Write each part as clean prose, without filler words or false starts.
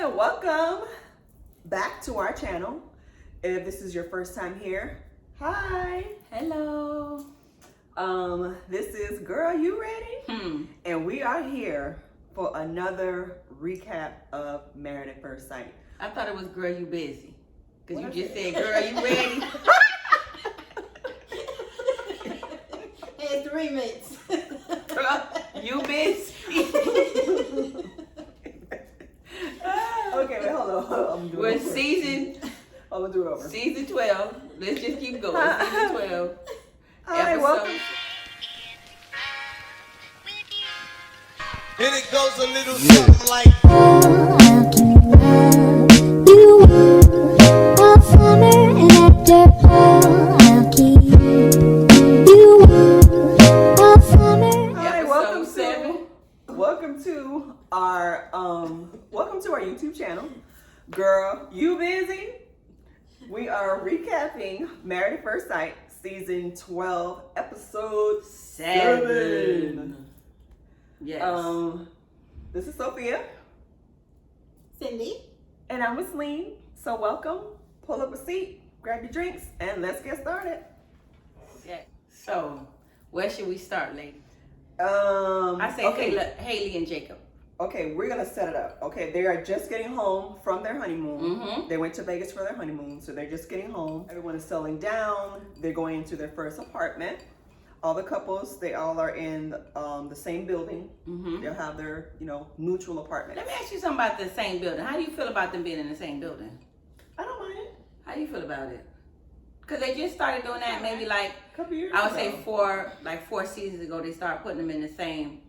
Welcome back to our channel. If this is your first time here, hi. Hello. This is Girl, You Ready? And we are here for another recap of Married at First Sight. I thought it was Girl, You Busy. Because What you I just said? said, Girl, You Ready? It's the remix. Girl, You Busy. Okay, wait, hold on. I'm doing We're it over. I'm gonna do it over. season 12. Let's just keep going. Season 12. Hi, episode- welcome. And it goes a little something like How can you a summer and after how can you a summer? Hi, Episode welcome to our YouTube channel. Girl, You Busy? We are recapping Married at First Sight, season 12, episode 7. Yes. This is Sophia, Cindy. and I'm Celine. So welcome. Pull up a seat, grab your drinks, and let's get started. Okay. So, where should we start, lady? I say okay. Haley and Jacob. Okay, we're gonna set it up. Okay, they are just getting home from their honeymoon. Mhm. They went to Vegas for their honeymoon, so they're just getting home. Everyone is settling down. They're going into their first apartment. All the couples, they all are in the same building. Mhm. They'll have their, neutral apartment. Let me ask you something about the same building. How do you feel about them being in the same building? I don't mind it. How do you feel about it? Because they just started doing that maybe like, A couple years I would ago. say four seasons ago, they started putting them in the same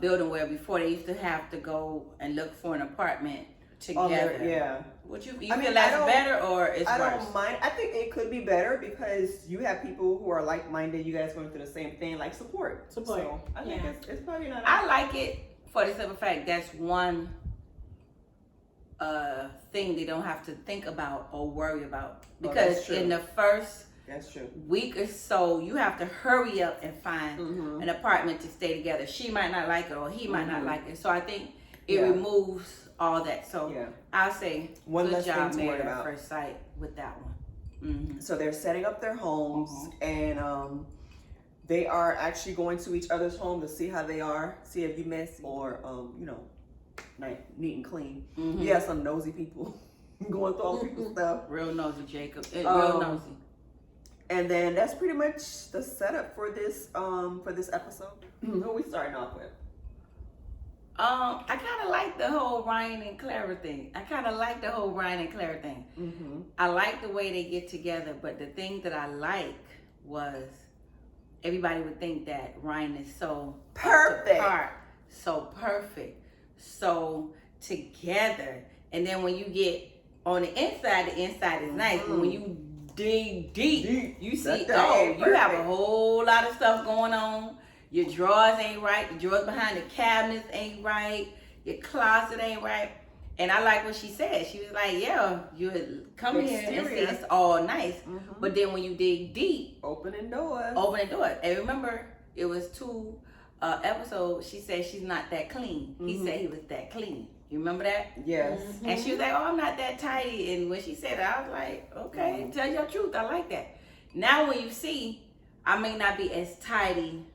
building where before they used to have to go and look for an apartment On together. their- yeah. Would you I feel mean, I that's don't- better or it's I worse? don't mind. I think it could be better because you have people who are like-minded. You guys going through the same thing, like support. Support. So I think Yeah. it's probably not. I like it for the simple fact that's one thing they don't have to think about or worry about. Oh, that's Because true. in the first That's true. week or so, you have to hurry up and find Mhm. an apartment to stay together. She might not like it or he might not like it. So I think it Yeah. removes all that. So Yeah. I'll say One good less job, thing to worry Married at about. First Sight with that one. Mm-hmm. So they're setting up their homes, and they are actually going to each other's home to see how they are, see if you messy or neat and clean. Mhm. You have some nosy people going through all the people's stuff, Real nosy, Jacob. Real Um, nosy. and then that's pretty much the setup for this episode. Who are we starting off with? I kind of like the whole Ryan and Clara thing. Mm-hmm. I like the way they get together, but the thing that I like was everybody would think that Ryan is so Perfect. apart, so perfect, so together. And then when you get on the inside is nice. But when you dig deep, you see, That ain't you have a perfect. whole lot of stuff going on. Your drawers ain't right. The drawers behind the cabinets ain't right. Your closet ain't right. And I like what she said. She was like, yeah, you come here and see Exterior. it's all nice. Mhm. But then when you dig deep, Opening doors. open the door. And remember, it was 2 episodes. She said she's not that clean. He Mhm. said he was that clean. You remember that? Yes. And she was like, oh, I'm not that tidy. And when she said it, I was like, okay, tell your truth. I like that. Now when you see, I may not be as tidy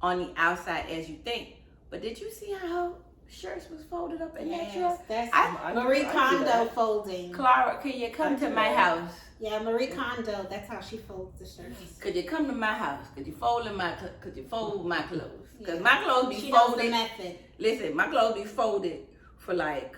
on the outside as you think. But did you see how her shirts was folded up in that Yes, drawer? that's I Marie do Kondo that. folding. Clara, can you I come to do my that. house? Yeah, Marie Kondo. That's how she folds the shirts. Could you come to my house? Could you fold my clothes? Because Yeah. my clothes be She knows the folded. method. Listen, my clothes be folded for like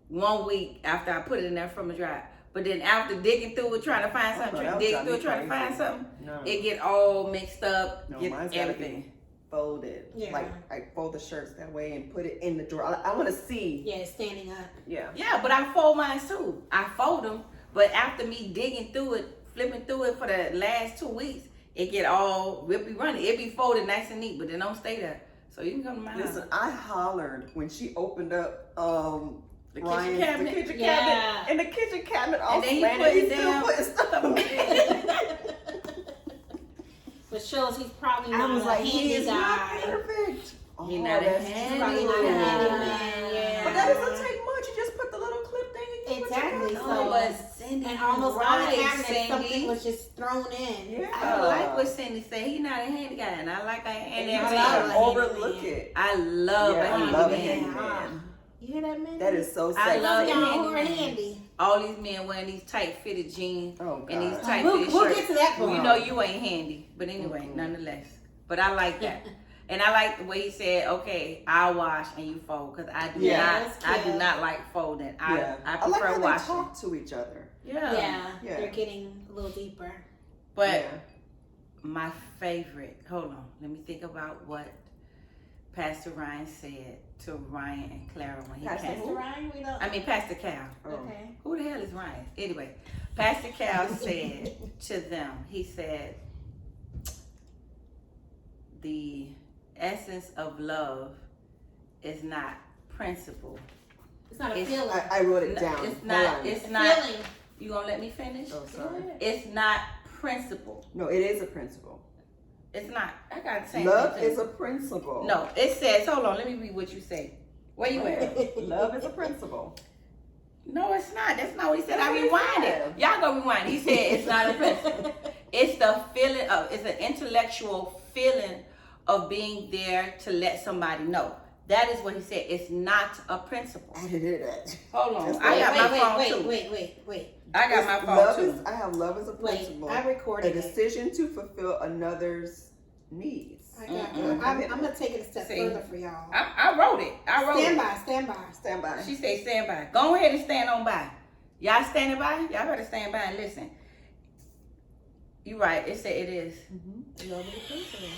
1 week after I put it in there from a dry. But then after digging through it, trying to find Oh, something, that would digging drive through me it, trying to crazy. find something, No. it get all mixed up, No, get mine's gotta everything. Folded. Yeah. Like I fold the shirts that way and put it in the drawer. I want to see. Yeah, standing up. Yeah. Yeah, but I fold mine too. I fold them, but after me digging through it, flipping through it for the last 2 weeks, it get all rippy running. It be folded nice and neat, but then don't stay there. So you can come to my Listen, house. I hollered when she opened up The kitchen Ryan's cabinet. the kitchen Yeah. cabinet and the kitchen cabinet all And then he slanted. put He's it still down. putting stuff in it. But shows he's probably I not was a like, handy he is not guy. perfect. He not a that's handy Probably not a true. handyman. Yeah. But that doesn't take much. You just put exactly. Oh, So, but Cindy, and almost on the right, cabinet, something Cindy. was just thrown in. Yeah. I like what Cindy said. He not a handy guy, and I like a handy And you I man. love can't a overlook handyman. it. I love Yeah, a I handy love a man. handyman. You hear that, man? That is so I sexy. love y'all handy who are man. handy. All these men wearing these tight fitted jeans Oh, and these God. tight We'll fitted get shirts. to that Well, point. you know you ain't handy, but anyway, nonetheless. But I like that, and I like the way he said, "Okay, I'll wash and you fold," because I do Yeah. That's not, I do cute. not like folding. Yeah. I like prefer how they washing. talk to each other. Yeah. Yeah, Yeah. they're getting a little deeper. But Yeah. my favorite. Hold on, let me think about what Pastor Ryan said to Ryan and Clara when he Pastor came. who? Ryan, we don't. I mean, Pastor Cal. Oh. Okay. Who the hell is Ryan? Anyway, Pastor Cal said to them, he said, the essence of love is not principle. It's not a It's- feeling. I wrote it down. It's Hold not, on. it's not, feeling. you gonna let me finish? Oh, sorry. It's not principle. No, it is a principle. It's not. I got the same Love thing. is a principle. No, it says, hold on, let me read what you say. Where you at? Love is a principle. No, it's not. That's not what he said. That's I what he rewind said. it. Y'all go rewind. He said it's not a principle. It's the feeling of, it's an intellectual feeling of being there to let somebody know. That is what he said. It's not a principle. I didn't hear that. Hold on. That's I got my phone too. Wait. I got my phone Love too. is, I have love as a Wait, principle. I A recorded it. decision to fulfill another's needs. I got Mm-mm. I'm gonna take it a step See? further for y'all. I wrote it. I wrote Stand it. by, stand by. Stand by. She say stand by. Go ahead and stand on by. Y'all standing by? Y'all better stand by and listen. You right. It said it is. Love is a principle.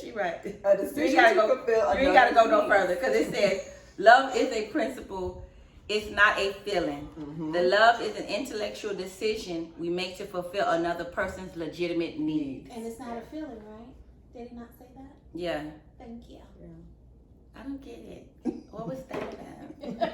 She right. A You decision ain't gotta to go. fulfill You ain't gotta go another's no further because it says love is a principle. It's not a feeling. Mhm. The love is an intellectual decision we make to fulfill another person's legitimate need. And it's not a feeling, right? Did he not say that? Yeah, Thank you. I don't get it. What was that about?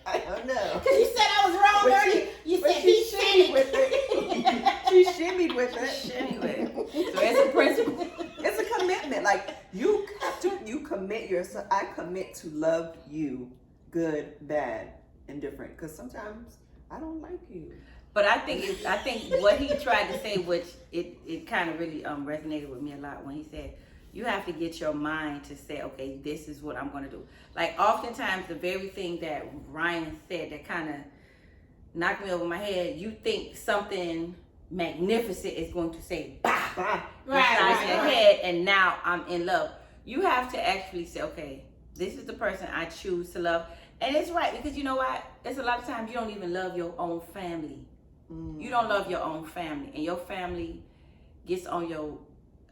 I don't know. Because you said I was wrong But earlier. You But said she he shimmied said with it. it. She shimmied with it. Anyway, so it's a principle. It's a commitment. Like you have to, you commit yourself. I commit to love you, good, bad, and different. Because sometimes I don't like you. But I think what he tried to say, which it kind of really resonated with me a lot when he said, you have to get your mind to say, okay, this is what I'm going to do. Like oftentimes the very thing that Ryan said that kind of knocked me over my head, you think something magnificent is going to say, bah, Bye. inside your head, and now I'm in love. You have to actually say, okay, this is the person I choose to love. And it's right, because you know what? There's a lot of times you don't even love your own family. You don't love your own family, and your family gets on your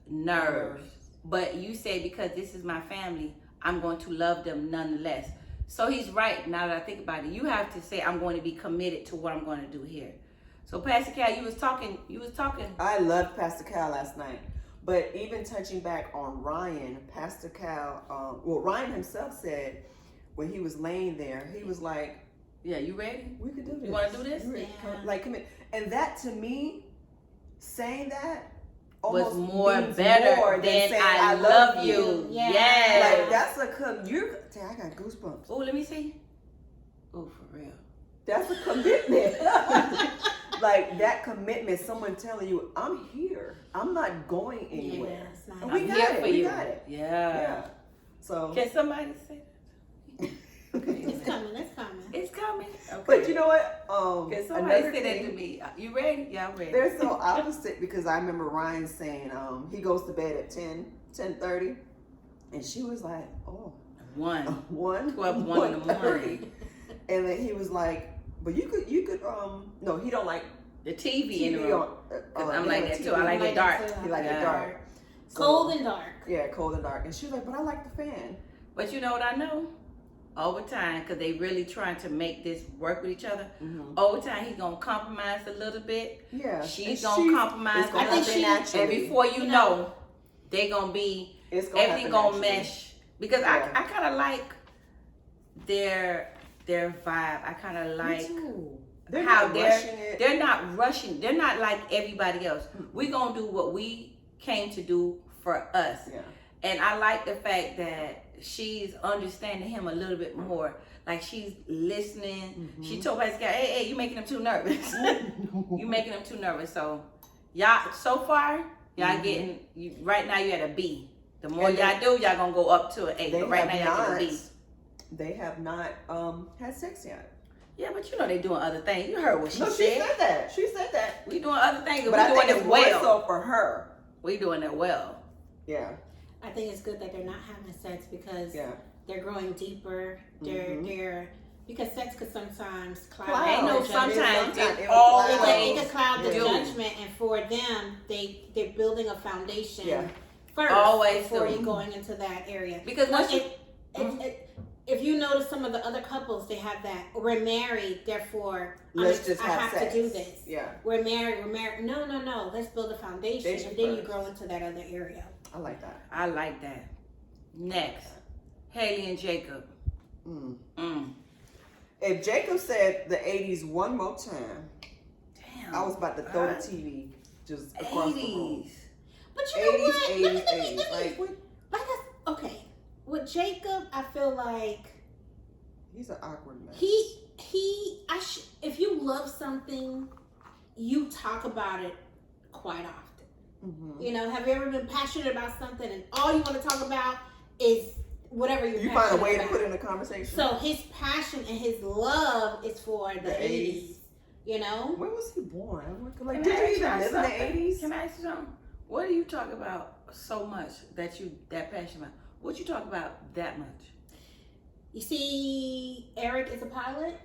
nerves. But you say, because this is my family, I'm going to love them nonetheless. So he's right. Now that I think about it, you have to say, I'm going to be committed to what I'm going to do here. So Pastor Cal, you was talking. I loved Pastor Cal last night. But even touching back on Ryan, Pastor Cal, Ryan himself said when he was laying there, he was like, Yeah, you ready? we could do this. You wanna do this? Really, Yeah. Like commit. And that to me, saying that Was almost more means better more than saying, I love you. Yeah. Yes. Like that's you're. I got goosebumps. Oh, let me see. Oh, for real. That's a commitment. Like that commitment, someone telling you, I'm here. I'm not going anywhere. Yeah, it's not. And we I'm got here it. for We you. got it. Yeah. Yeah. So Can somebody say that? It's coming. It's coming. It's coming. Okay. but you know what? Can somebody Another say that thing, to me? You ready? Y'all ready? they're so opposite because I remember Ryan saying he goes to bed at 10:30, and she was like, oh, 1. 1, 12, 1 in the morning. And then he was like, but you could no, he don't like The TV in the TV room. on. 'Cause I'm he like don't that TV too. I like on. it dark. He like Yeah. it dark. So- Cold and dark. Yeah, cold and dark. And she was like, but I like the fan. But you know what I know? Over time, because they really trying to make this work with each other. Mm-hmm. Over time, he's going to compromise a little bit. Yeah. She's And gonna compromise. It's gonna I think happen she- naturally. And before you know, they going to be, it's gonna everything happen going to naturally. mesh. Because Yeah. I kind of like their vibe. I kind of Me like too. They're how not rushing it. they're not rushing. They're not like everybody else. We're going to do what we came to do for us. Yeah. And I like the fact that she's understanding him a little bit more. like she's listening. Mm-hmm. She told Pascal, hey, you making them too nervous. You making them too nervous. So y'all, so far, y'all getting, right now you at a B. The more And y'all do, y'all gonna go up to an A. They But right now have y'all not. get a B. They have not had sex yet. Yeah, but you know they doing other things. You heard what she No, she said. said that. She said that. We doing other things, But but I we think doing it's it more well. so for her. We doing it well. Yeah. I think it's good that they're not having sex because Yeah. they're growing deeper. They're because sex could sometimes cloud. Cloud. Ain't no the judgment. sometimes Sometimes it it will cloud. It always could cloud the do. judgment, and for them, they're building a foundation Yeah. first Always before do. you going into that area. Because once you If you notice some of the other couples, they have that. We're married, therefore Let's just I have have sex. to do this. Yeah. We're married. No. Let's build a foundation, and then you grow into that other area. I like that. I like that. Next, Haley and Jacob. If Jacob said the 80s one more time, Damn. I was about to throw the God. TV just across the room. 80s. But you know 80s, what? 80s, Let me- 80s. Like, okay. With Jacob, I feel like he's an awkward man. if you love something, you talk about it quite often. Mm-hmm. You know, have you ever been passionate about something and all you want to talk about is whatever you're You passionate find a way about? to put it in a conversation. So his passion and his love is for the 80s. You know? When was he born? I'm like, Can did I you ask even y'all live in something? the 80s? Can I ask you something? What do you talk about so much that passionate about? What you talk about that much? You see, Eric is a pilot.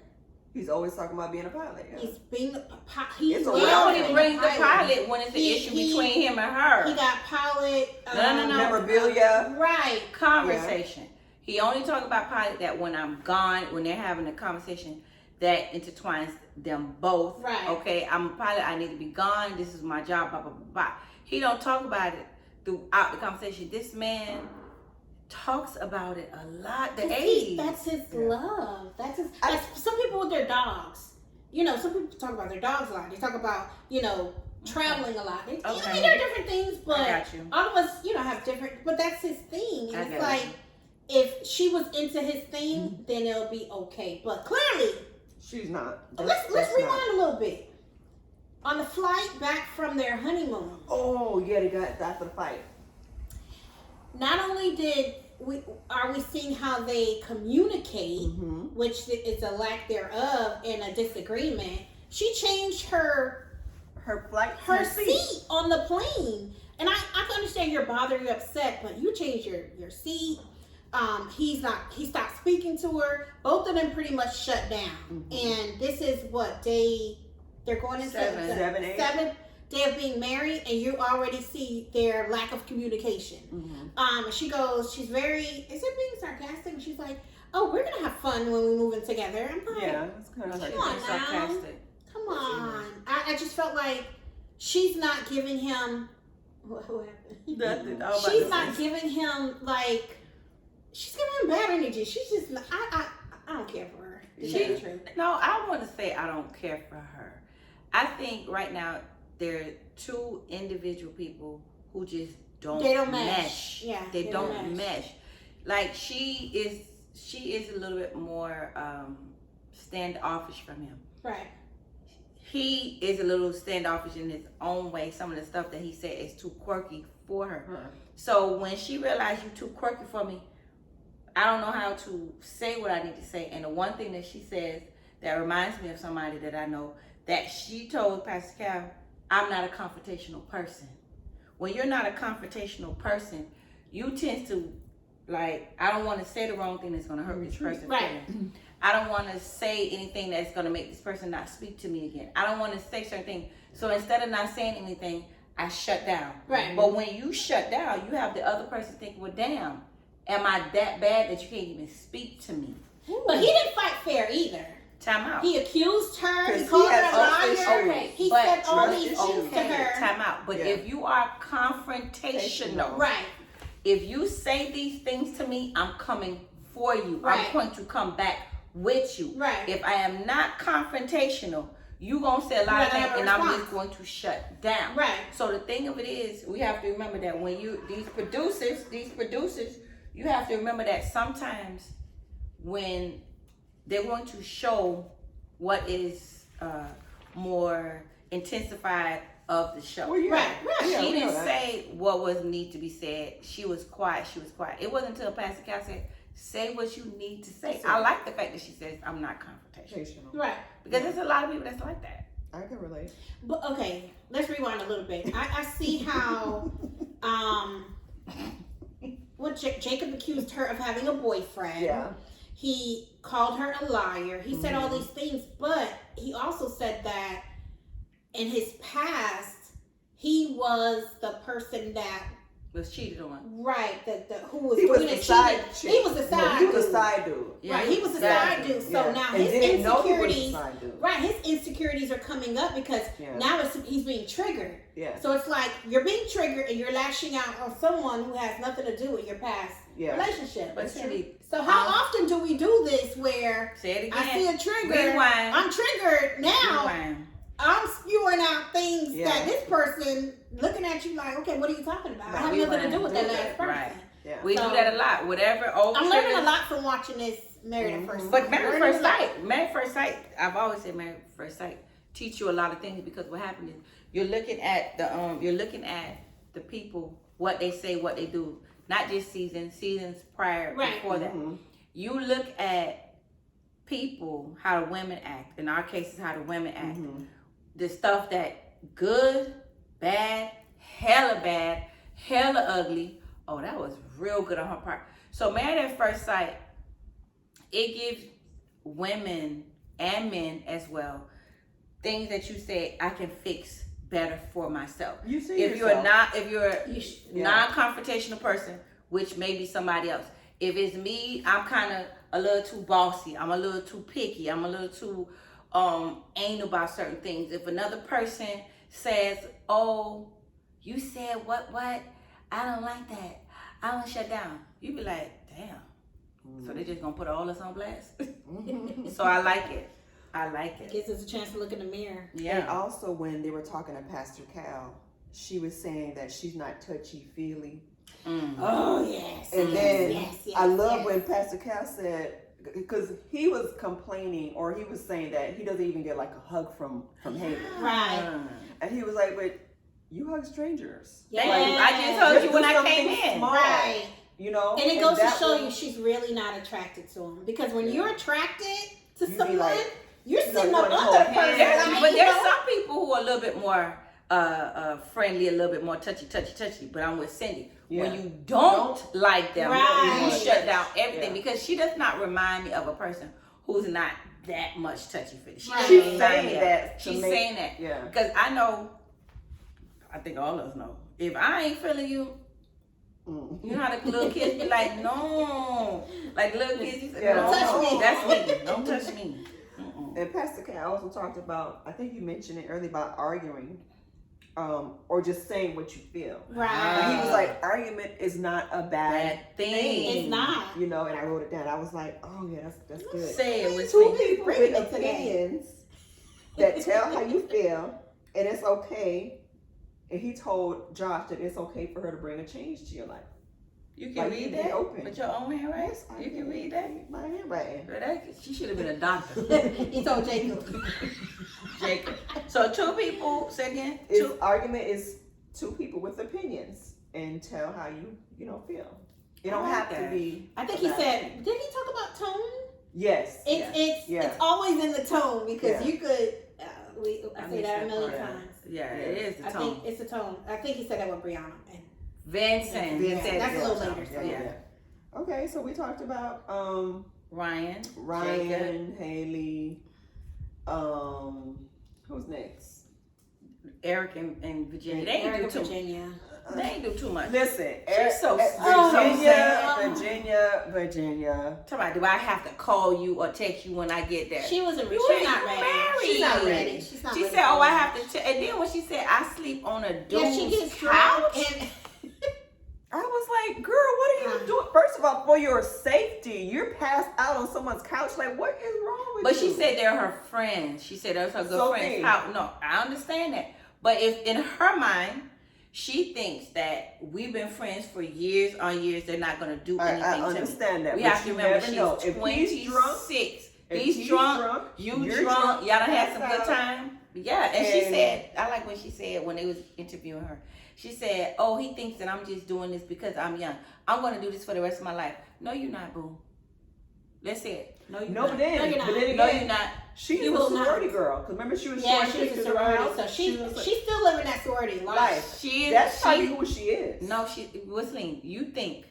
He's always talking about being a pilot. Yeah. He's being a pilot. He's It's a We Well, only yeah. bring the pilot when it's an He- issue he- between him and her. He got pilot. No. Memorabilia. Right. Conversation. He only talk about pilot that when I'm gone, when they're having a conversation that intertwines them both. Right. Okay, I'm a pilot. I need to be gone. This is my job. Blah blah blah blah. He don't talk about it throughout the conversation. This man talks about it a lot. The 80s. That's his love. That's some people with their dogs. You know, some people talk about their dogs a lot. They talk about, traveling a lot. They, I mean, there are different things, but I got you. all of us, have different, but that's his thing. And I it's got like, you. if she was into his thing, then it'll be okay. But clearly, She's not. let's That's rewind not. a little bit. On the flight back from their honeymoon, Oh, yeah, they got that for the fight. not only are we seeing how they communicate, Mm-hmm. which is a lack thereof and a disagreement. She changed her seat on the plane, and I can understand you're bothered, you're upset, but you changed your seat. He stopped speaking to her. Both of them pretty much shut down. And this is what they're going into the 7th day of being married, and you already see their lack of communication. She goes, she's very, is it being sarcastic? She's like, oh, we're gonna have fun when we move in together. I'm like, Yeah, it's kind of like Come on now. Sarcastic. come on. I just felt like she's not giving him, what happened? Nothing. I was about She's to not say. giving him, like, she's giving him bad energy. She's just, I don't care for her. To tell you the truth. No, I want to say I don't care for her. I think right now there are two individual people who just don't mesh. Yeah, they they don't don't mesh. Like she is a little bit more standoffish from him. Right. He is a little standoffish in his own way. Some of the stuff that he said is too quirky for her. So when she realized you're too quirky for me, I don't know how to say what I need to say. And the one thing that she says that reminds me of somebody that I know, that she told Pastor Cal, I'm not a confrontational person. When you're not a confrontational person, you tend to, like, I don't want to say the wrong thing that's going to hurt this person. Right. I don't want to say anything that's going to make this person not speak to me again. I don't want to say certain things. So instead of not saying anything, I shut down. Right. But when you shut down, you have the other person thinking, well, damn, am I that bad that you can't even speak to me? But he didn't fight fair either. Time out. He accused her. He 'Cause called he her a has trust liar. issues. He But said all trust these issues. things to her. Time out. But Yeah. if you are confrontational, Right. if you say these things to me, I'm coming for you. Right. I'm going to come back with you. Right. If I am not confrontational, you gonna say a lot You're of gonna things have a and I'm response. just going to shut down. Right. So the thing of it is, we have to remember that when these producers, you have to remember that sometimes when they're going to show what is more intensified of the show. Well, yeah. Right, right. Yeah, She we know didn't that. say what was need to be said. She was quiet. It wasn't until Pastor Cal said, say what you need to say. I like the fact that she says, I'm not confrontational. Right. Because there's a lot of people that's like that. I can relate. But okay, let's rewind a little bit. I see how Jacob accused her of having a boyfriend. Yeah. He called her a liar. He said all Mm-hmm. these things, but he also said that in his past, he was the person that Was cheated on. who was He was doing the the side cheating. chick. He was the side No, he was dude. a side dude. Yeah, Right, he was the exactly. side dude. So Yeah. now And his didn't know he was the insecurities, side dude. right? His insecurities are coming up because Yeah. now he's being triggered. Yeah. So it's like you're being triggered and you're lashing out on someone who has nothing to do with your past Yeah. relationship. But Cindy, So how often do we do this where say it again. I see a trigger, Rewind. I'm triggered now, Rewind. I'm spewing out things Yeah. that this person looking at you like, okay, what are you talking about? I have we nothing to do wouldn't with do that that, last person. right. Yeah. We So- do that a lot. Whatever old I'm learning a triggers- lot from watching this Married at First Sight. But Married at Learning First a lot. Sight, Married at First Sight, I've always said Married at First Sight teach you a lot of things because what happens is you're looking at the people, what they say, what they do, not just seasons prior Right. before that. Mm-hmm. You look at people, how the women act. In our cases, how the women act. Mm-hmm. The stuff that good, bad, hella ugly. Oh, that was real good on her part. So Married at First Sight, it gives women and men as well things that you say I can fix better for myself. You see If you're yourself. a non-confrontational person, which may be somebody else. If it's me, I'm kind of a little too bossy. I'm a little too picky. I'm a little too anal about certain things. If another person says, "Oh, you said what? I don't like that. I want to shut down." You be like, "Damn." So they just gonna put all us on blast. So I like it. Gives us a chance to look in the mirror. And Yeah. also when they were talking to Pastor Cal, she was saying that she's not touchy-feely. Oh yes. And then yes, I love yes. when Pastor Cal said, because he was complaining or he was saying that he doesn't even get like a hug from Haley. Right. And he was like, but you hug strangers. Thank Yes. you. I just told you Just when do I something came in. small, Right. You know? And it goes to that show will- you she's really not attracted to him. Because when Yeah. you're attracted to You be someone, like, you're you sitting don't up wanna under the hold person. hands. Like, But you there's know? some people who are a little bit more friendly, a little bit more touchy. But I'm with Cindy. When Yeah. you don't like them, Right. you shut down everything Yeah. because she does not remind me of a person who's not that much touchy feely. She Right. doesn't She's remind saying me of that to She's make- saying that. Yeah. Because I think all of us know. If I ain't feeling you, you know how the little kids be like, no. Like little kids, you say, Yeah. no, Don't touch me. that's me. Don't touch me. And Pastor Cal also talked about, I think you mentioned it earlier about arguing, or just saying what you feel. Right. And he was like, argument is not a bad Bad thing. It's not. you know, and I wrote it down. I was like, oh yeah, that's good. Say it with Two me. people Bring with it today. opinions that tell how you feel, and it's okay. And he told Josh that it's okay for her to bring a change to your life. You can Like, read you be that open. with your own handwriting. Yes, I You can did. read that. My handwriting. Girl, she should have been a doctor, He told Jacob. Jacob. So two people. Say again. His Two. argument is two people with opinions and tell how you know feel. It don't I like have to that. be. I think he about- said, did he talk about tone? Yes. It's always in the tone because Yeah. you could. I I say missed that a that million part. times. Yeah, it is the I tone. think it's the tone. I think he said that with Brianna. And Vincent. Yeah, said that's a that. little later. Yeah, So. yeah. Okay, so we talked about Ryan. Jacob. Ryan, Haley, who's next? Eric and Virginia. They ain't Erica, do too. Virginia. They ain't do too much. Listen, so Virginia. Tell me, do I have to call you or text you when I get there? She wasn't. You She's ain't not ready. married. She's not ready. She's not She ready said, for "Oh, I it. have to." And then when she said, "I sleep on a dude's Yeah, she gets couch," drunk and I was like, girl, what are you doing? First of all, for your safety, you're passed out on someone's couch. Like, what is wrong with But you? she said they're her friends. She said those her good So friends. then- How? No, I understand that. But if in her mind, she thinks that we've been friends for years on years, they're not going to do anything I to me. understand that. We but have to you remember never know. she's If he's drunk, 26. If He's drunk, you're you drunk, y'all done had some passed good out. time. Yeah, and she And- said, I like when she said when they was interviewing her, she said, oh, he thinks that I'm just doing this because I'm young. I'm going to do this for the rest of my life. No, you're not, boo. Let's say it. No, you're No, not. but then, No, you're not. but then No, again, you're not. she's You a will not. sorority girl. Because remember, she was Yeah, showing she's pictures a of her. sorority, so she's still living that sorority life. life. She is. That's she, probably who she is. No, Whistling, you think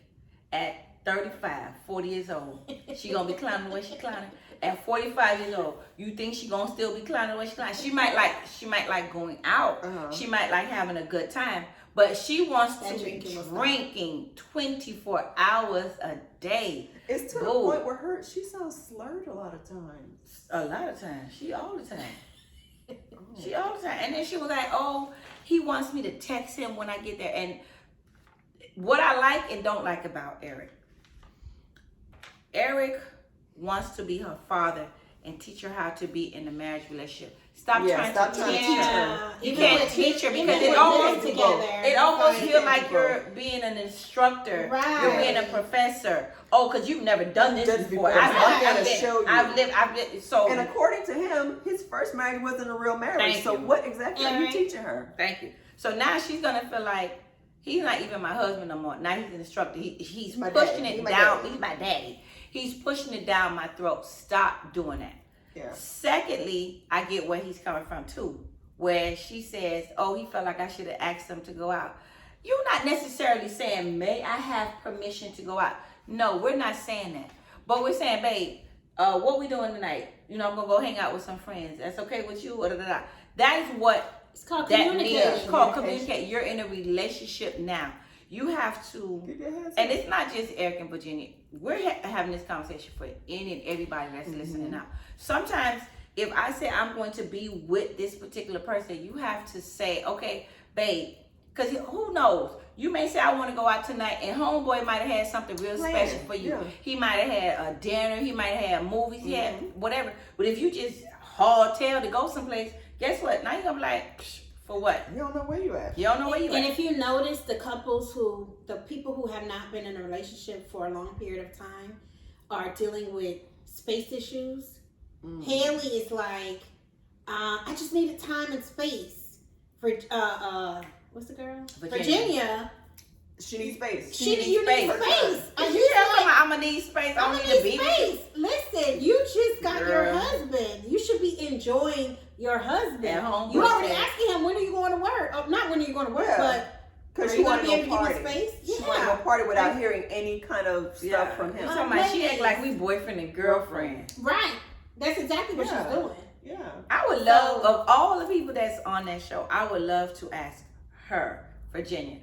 at 35, 40 years old, she gonna be climbing the way she climbing. At 45 years old, you think she gonna still be climbing the way she climbing? She might like going out. Uh-huh. She might like having a good time, but she wants That to be drinking will stop. drinking 24 hours a day. It's to the Boo. point where she sounds slurred a lot of times. A lot of times, she all the time. Oh. She all the time. And then she was like, oh, he wants me to text him when I get there. And what I like and don't like about Eric wants to be her father and teach her how to be in a marriage relationship. Stop trying to teach her. Yeah, You even can't with- teach her even because with it almost them together. it almost Right. feels like you're being an instructor. Right. You're being a professor. Oh, because you've never done this Done before. before. I'm gonna show you. I've lived. So And according to him, his first marriage wasn't a real marriage. Thank So you. what exactly are you Alright. teaching her? thank you. So now she's gonna feel like he's not even my husband no more. Now he's an instructor. He's My pushing daddy. it He my down. daddy. He's my daddy. He's pushing it down my throat. Stop doing that. Yeah. Secondly, I get where he's coming from too, where she says, oh, he felt like I should have asked him to go out. You're not necessarily saying, may I have permission to go out? No, we're not saying that. But we're saying, babe, what we doing tonight? You know, I'm going to go hang out with some friends. That's okay with you? That is what It's called that communication. means. It's called Communication. communicate. You're in a relationship now. You have to... Keep your hands And up. it's not just Eric and Virginia. We're having this conversation for any and everybody that's listening now. Sometimes, if I say I'm going to be with this particular person, you have to say, okay, babe, because who knows? You may say, I want to go out tonight, and homeboy might have had something real Planned, special for you. yeah. He might have had a dinner. He might have had movies. He had whatever. But if you just haul tail to go someplace, guess what? Now you're going to be like, psh, for what? You don't know where you at. You don't know where you And at. if you notice, the people who have not been in a relationship for a long period of time are dealing with space issues. Haley is like, I just needed time and space. For what's the girl? Virginia. She needs space. She needs You need space. space. And And you you tell me like, I'm gonna need space. I I'm don't gonna need to need be space. Listen, you just got your Girl. husband. You should be enjoying your husband. At home, You boy already said- asking him when are you going to work? Oh, not when are you going to work, Yeah. but Because are she you going wanted to to be go able to party. give him space? She wanted to go party without hearing any kind of stuff Yeah. from him. You talking about she act like we boyfriend and girlfriend. Right. That's exactly what Yeah. she's doing. Yeah. I would love, of all the people that's on that show, I would love to ask her, Virginia,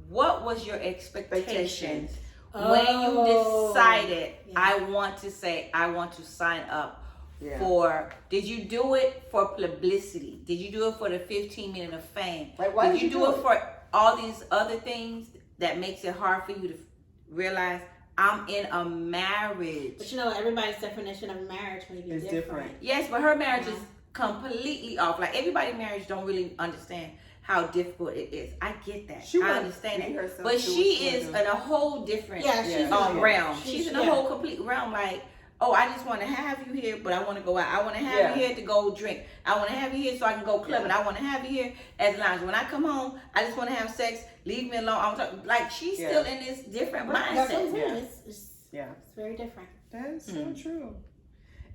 what was your expectations when you Oh. decided Yeah. I want to sign up Yeah. for, did you do it for publicity? Did you do it for the 15 minutes of fame? Like, why did you do it for all these other things that makes it hard for you to realize I'm in a marriage? But you know, everybody's definition of marriage may be It's different. Yes, but her marriage is completely off. Like everybody's marriage don't really understand how difficult it is. I get that. She I wanna understand be that. herself, But do she what she is wanna in a whole different Yeah, she's Yeah. realm. She's- She's in a yeah. whole complete realm. Like, oh, I just want to have you here, but I want to go out. I want to have Yeah. you here to go drink. I want to have you here so I can go clubbing. I want to have you here as lounge. When I come home, I just want to have sex. Leave me alone. I'm talking, like she's Yeah. still in this different That's what I'm mindset. saying. Yeah. It's Yeah. very different. That is so Mm. true.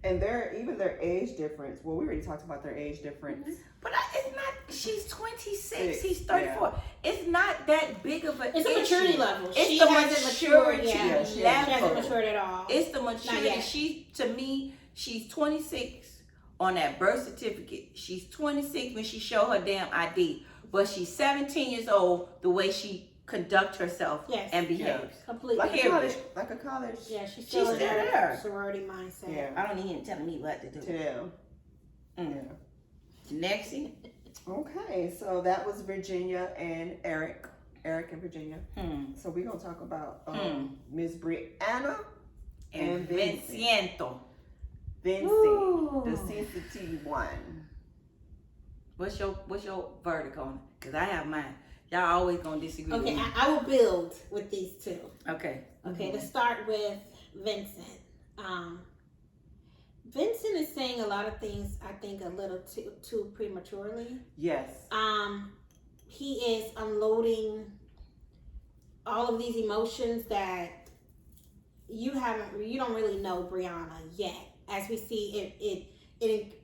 And their age difference. Well, we already talked about their age difference. But it's not. She's 26. Six, He's 34. It's not that big of an It's a issue. maturity level. It's She the hasn't matured maturity yet. Yeah, She level. hasn't matured at all. It's the maturity. yet. She, to me, she's 26 on that birth certificate. She's 26 when she showed her damn ID. But she's 17 years old the way she conduct herself Yes. and behaves. completely. Like a Period. college. Like a college. Yeah, she's still in still that there. sorority mindset. Yeah. I don't need him telling me what to do. Yeah. Mm. Nexie. Okay, so that was Virginia and Eric. Eric and Virginia. So we're gonna talk about Miss Brianna And And Vincent. Vinciento. Vincent, Ooh. the sensitive one. What's your verdict on it? Because I have mine. Y'all always gonna disagree with Okay, me. I will build with these two. Okay. Okay, let's start with Vincent. Vincent is saying a lot of things, I think, a little too prematurely. Yes. He is unloading all of these emotions that you don't really know Brianna yet. As we see it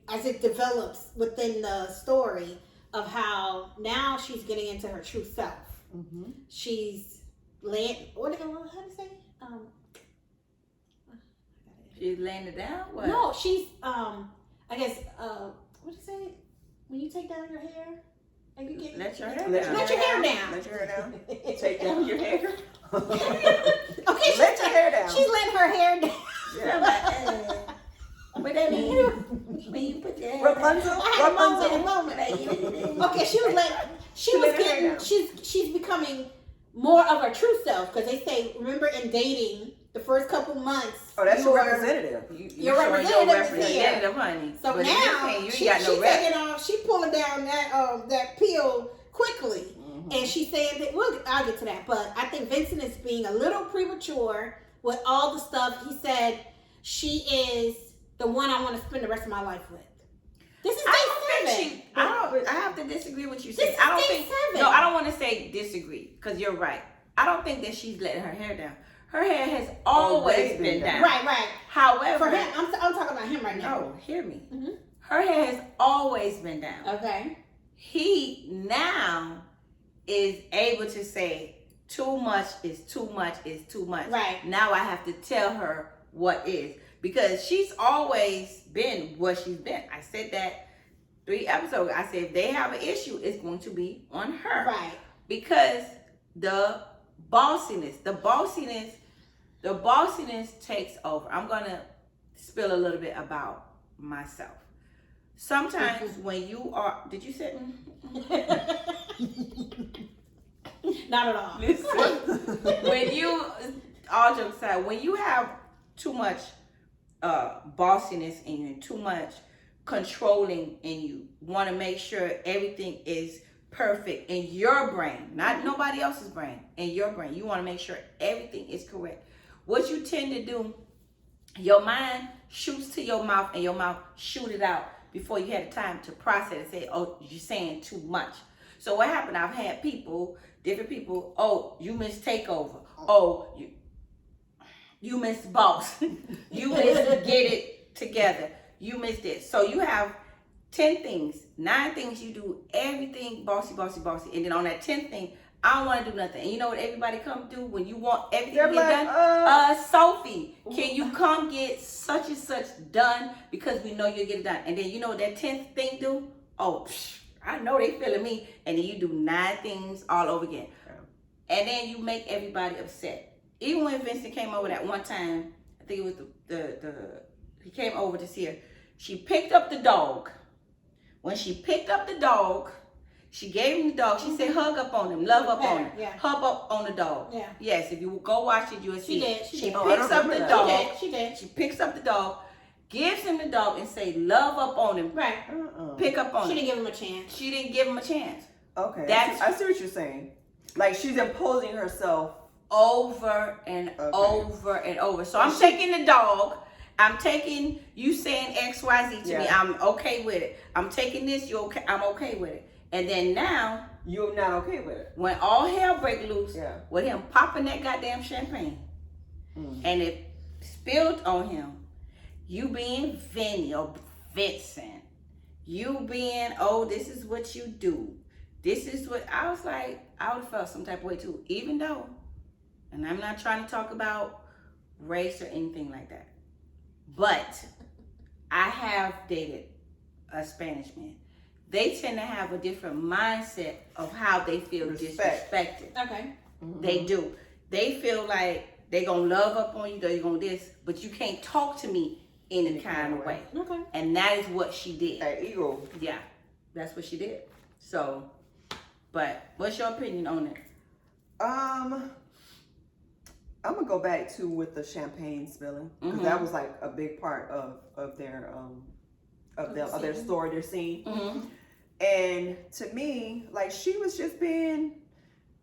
as it develops within the story of how now she's getting into her true self. Mm-hmm. She's how do you say? She's laying it down? What? No, she's I guess what do you say? When you take down your hair and you get Let your hair Let down. Let your hair down. Let your hair down. Take down your hair. Okay, Let your hair down. She's letting her hair down. Yeah. What that mean? When you put your hair Rapunzel. I had a Rapunzel. moment. Okay, she was She let her hair getting down. she's becoming more of her true self, because they say, remember, in dating the first couple months. Oh, that's you your were- representative. Your showing representative is here. representative, honey. So But in this now thing, you she ain't got no rep. taking off. She pulling down that peel quickly, and she's saying that I'll get to that. But I think Vincent is being a little premature with all the stuff. He said she is the one I want to spend the rest of my life with. This is I day don't 7. think I have to disagree with you. This Sis. is I don't day think. 7. No, I don't want to say disagree because you're right. I don't think that she's letting her hair down. Her hair has always been down. Right. However, For him, I'm talking about him right now. no, hear me. Mhm. Her hair has always been down. Okay. He now is able to say too much is too much is too much. Right. Now I have to tell her what is, because she's always been what she's been. I said that 3 episodes. I said if they have an issue, it's going to be on her. Right. Because the bossiness takes over. I'm gonna spill a little bit about myself. Sometimes when you are, did you say? Not at all. Listen, when you, all jokes aside, when you have too much bossiness in you and too much controlling in you, want to make sure everything is perfect in your brain, not nobody else's brain, in your brain. You want to make sure everything is correct. What you tend to do, your mind shoots to your mouth and your mouth shoot it out before you had the time to process and say, oh, you're saying too much. So what happened? I've had different people, oh, you miss takeover. Oh, you miss boss. You miss get it together. You miss this. So you have 10 things, 9 things you do, everything bossy. And then on that 10th thing, I don't want to do nothing. And you know what everybody come do when you want everything to get done? Sophie, can you come get such and such done because we know you'll get it done. And then you know what that 10th thing do? Oh, I know they feeling me. And then you do 9 things all over again. And then you make everybody upset. Even when Vincent came over that one time, I think it was he came over to see her. She picked up the dog. When she picked up the dog, she gave him the dog. She said, hug up on him, love up on him. Yeah. Hug up on the dog. Yeah. Yes, if you go watch it, you will see. She She did. picks up the dog. She did. She picks up the dog, gives him the dog, and say, love up on him. Right. Pick up on She him. didn't give him a chance. She didn't give him a chance. Okay. That's- I see what you're saying. Like she's imposing herself. Over and over and over. So I'm taking the dog. I'm taking you saying XYZ to me. I'm okay with it. I'm taking this. You okay? I'm okay with it. And then now, You're not okay with it. when all hell break loose, Yeah. with him popping that goddamn champagne, and it spilled on him, you being Vinny or Vincent, you being, oh, this is what you do. This is what, I was like, I would have felt some type of way too, even though, and I'm not trying to talk about race or anything like that, but I have dated a Spanish man. They tend to have a different mindset of how they feel disrespected. Okay. They do. They feel like they gonna love up on you, they gonna this, but you can't talk to me any kind of way. Okay. And that is what she did. That ego. Yeah, that's what she did. So, but what's your opinion on it? I'm gonna go back to with the champagne spilling because that was like a big part of their story, their scene. Mm-hmm. And to me, like she was just being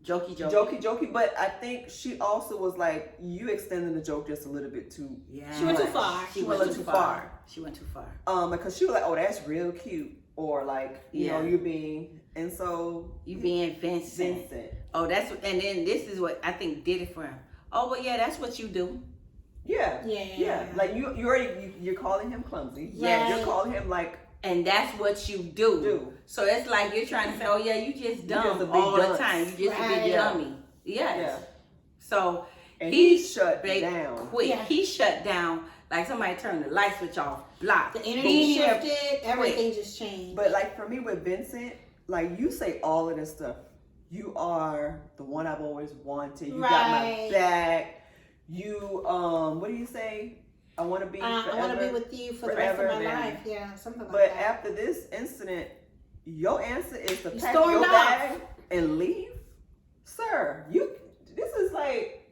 jokey. But I think she also was like, you extending the joke just a little bit too. Yeah. She went too far. She went too far. She went too far. Because she was like, oh, that's real cute, or like, you know, you being, and so you being Vincent. Oh, that's what, and then this is what I think did it for him. Oh, well, yeah, that's what you do. Yeah. Like you're calling him clumsy. Yeah. You're calling him like. And that's what you do. So it's like you're trying to say, oh yeah, you just dumb just a big all dunce. the time. You just a big dummy. Yes. Yeah. So And he shut big down. Quick. Yeah. He shut down like somebody turned the light switch off. Block. The He energy didn't even- shifted. Everything just changed. But like for me with Vincent, like you say all of this stuff. You are the one I've always wanted. You got my Right. back. You what do you say? I want to be I forever. want to be with you for the rest of forever, my man. life. Yeah, something like But that. after this incident, your answer is to You pack stormed your off. bag and leave, sir. This is like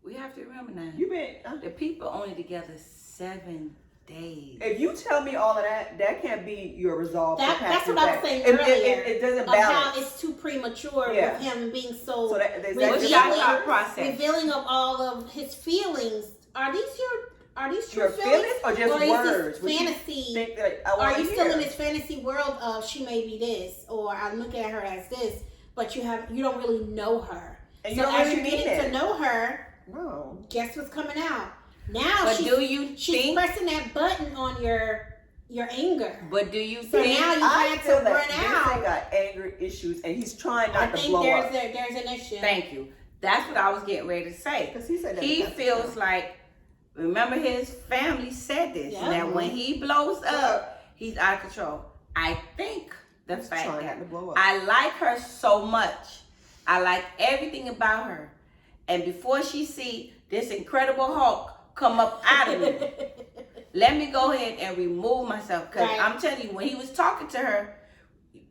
We have to remember now. you been. The people only together 7 days. If you tell me all of that, that can't be your resolve. to pack That's your what I was bag. saying It earlier. It doesn't of balance. how it's too premature Yeah. with him being so, So that What's revealing, your thought process? revealing of all of his feelings. Are these true Your feelings or just or is words? this Would you fantasy? think that I Are want you to still hear? in this fantasy world of she may be this, or I'm looking at her as this, but you don't really know her. And you so don't as really you're getting mean to it. know her, No. guess what's coming out? Now But she's, do you she's think? pressing that button on your anger. But do you So think? now you I had to feel run that Vincent out. got anger issues, and he's trying I not to think blow up. there's an issue. Thank you. That's what I was getting ready to say. Because he said that. He feels like, remember his family said this, Yeah. that when he blows up, he's out of control. I think the He's fact trying that not to blow up. I like her so much. I like everything about her. And before she see this incredible Hulk come up out of me, let me go ahead and remove myself. Because Right. I'm telling you, when he was talking to her,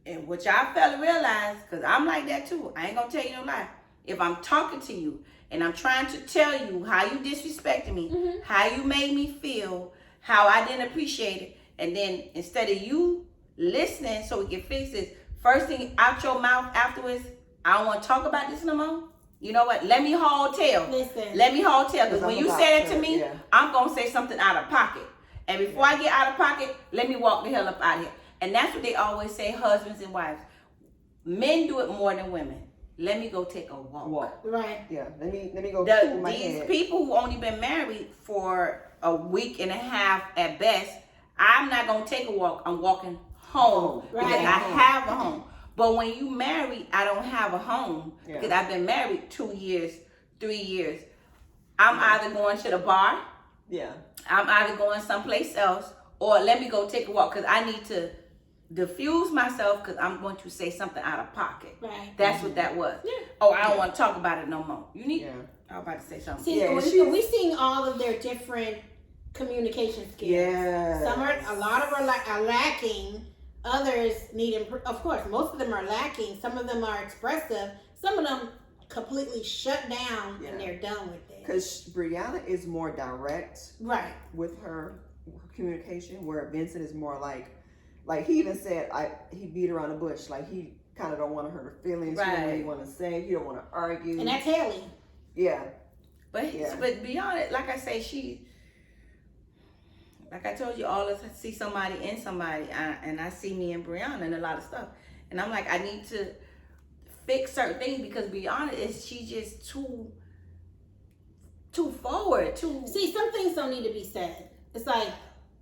and which I failed to realize, because I'm like that too. I ain't going to tell you no lie. If I'm talking to you and I'm trying to tell you how you disrespected me, Mhm. how you made me feel, how I didn't appreciate it, and then instead of you listening so we can fix this, first thing out your mouth afterwards, I don't want to talk about this no more. You know what? Let me hold tail. Listen. Let me hold tail. Because Because when I'm you about say that to to, me, yeah. I'm going to say something out of pocket. And before I get out of pocket, let me walk the hell up out of here. And that's what they always say, husbands and wives. Men do it more than women. Let me go take a walk. Right. Yeah. Let me go cool my These head. people who only been married for a week and a half at best, I'm not going to take a walk. I'm walking home Right. because I have a home. But when you married, I don't have a home Yeah. because I've been married 2 years, 3 years. I'm either going to the bar, Yeah. I'm either going someplace else, or let me go take a walk because I need to diffuse myself because I'm going to say something out of pocket. Right. That's what that was. Yeah. Oh, I don't want to talk about it no more. You need. Yeah. I was about to say something. See, Yeah, we she's- seeing all of their different communication skills. Yeah. A lot of are lacking. Others need of course, most of them are lacking. Some of them are expressive. Some of them completely shut down and Yeah. they're done with it. Because Brianna is more direct Right. with her communication, where Vincent is more like he even said he beat around the bush. Like he kind of don't want to hurt her feelings. He don't really Right. want to say. He don't want to argue. And that's Haley. Yeah. But Yeah. but beyond it, like I say, like I told you, all of us see somebody in somebody, and I see me and Brianna and a lot of stuff, and I'm like, I need to fix certain things because beyond it, she just too forward, too. See, some things don't need to be said. It's like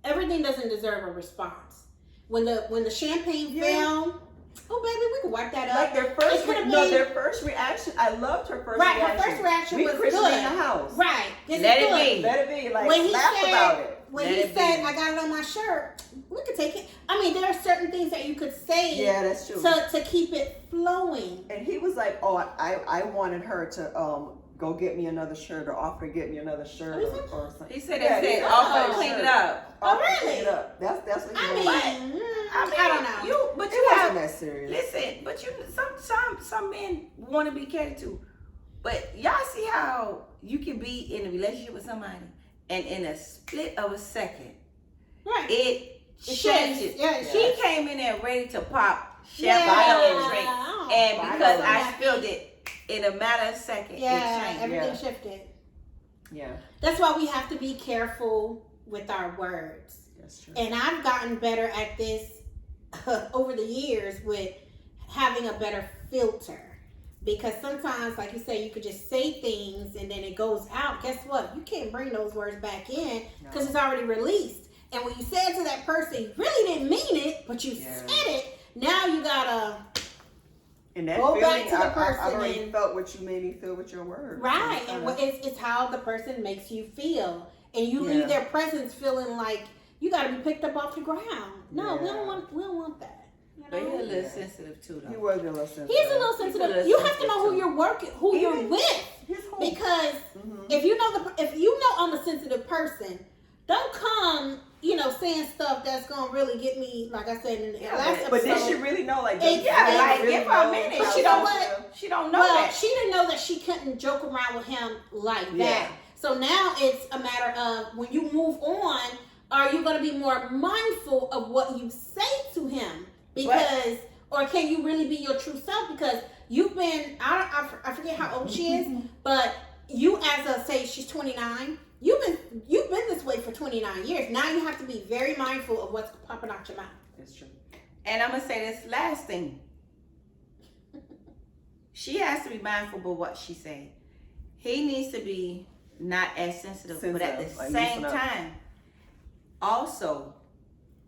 everything doesn't deserve a response. When the champagne Yeah. fell, oh baby, we can wipe that up. Like their It first, could've been- their first reaction. I loved her first Right, reaction. her first reaction we was Christian good. in the house. Right. This Let is it good. be. Let it be. Like When he laugh said- about it. When Let he it said, be. I got it on my shirt, we could take it. I mean, there are certain things that you could say Yeah, that's true. to keep it flowing. And he was like, "Oh, I wanted her to go get me another shirt or offer to get me another shirt or something." He said Yeah, they he said said, offer "Oh, to clean sure." it up. Oh, Offer to really? clean it up. That's what he I wanted. mean, I don't know. But It you wasn't have that serious. listen. But you some men want to be catered to. But y'all see how you can be in a relationship with somebody and in a split of a second, Right. it It changes. changes. Yeah, it She came in there ready to pop champagne and drink. Oh, And because I happy. spilled it in a matter of seconds, Yeah, it changed. everything Yeah. shifted. Yeah, That's why we have to be careful with our words. that's true. And I've gotten better at this over the years with having a better filter. Because sometimes, like you say, you could just say things and then it goes out. Guess what? You can't bring those words back in because it's already released. And when you say it to that person, you really didn't mean it, but you Yeah. said it. Now you gotta And that Go feeling, back to the I person already and- felt what you made me feel with your words. right. It's And kinda- it's how the person makes you feel, and you Yeah. leave their presence feeling like you gotta be picked up off the ground. No, we Yeah. don't want that. You But he's a know? little Yeah. sensitive too, He though. was a little sensitive. He's a little He's a sensitive. little You have to know sensitive, who you're working, who you're Even- with, His whole. because Mhm. if you know I'm a sensitive person, don't come, saying stuff that's gonna really get me, like I said in the last episode. But did she really know? Like, Exactly. Yeah, like really give her a know minute. how She you know don't. what? She don't know Well, that. she didn't know that she couldn't joke around with him like Yeah. that. So now it's a matter of when you move on, are you going to be more mindful of what you say to him? Because, or can you really be your true self? Because you've been, I forget how old she is, but you say she's 29. You've been this way for 29 years. Now you have to be very mindful of what's popping out your mouth. It's true. And I'm gonna say this last thing. She has to be mindful of what she say. He needs to be not as sensitive, but at the Sensitive, like, same loosen up. time, also,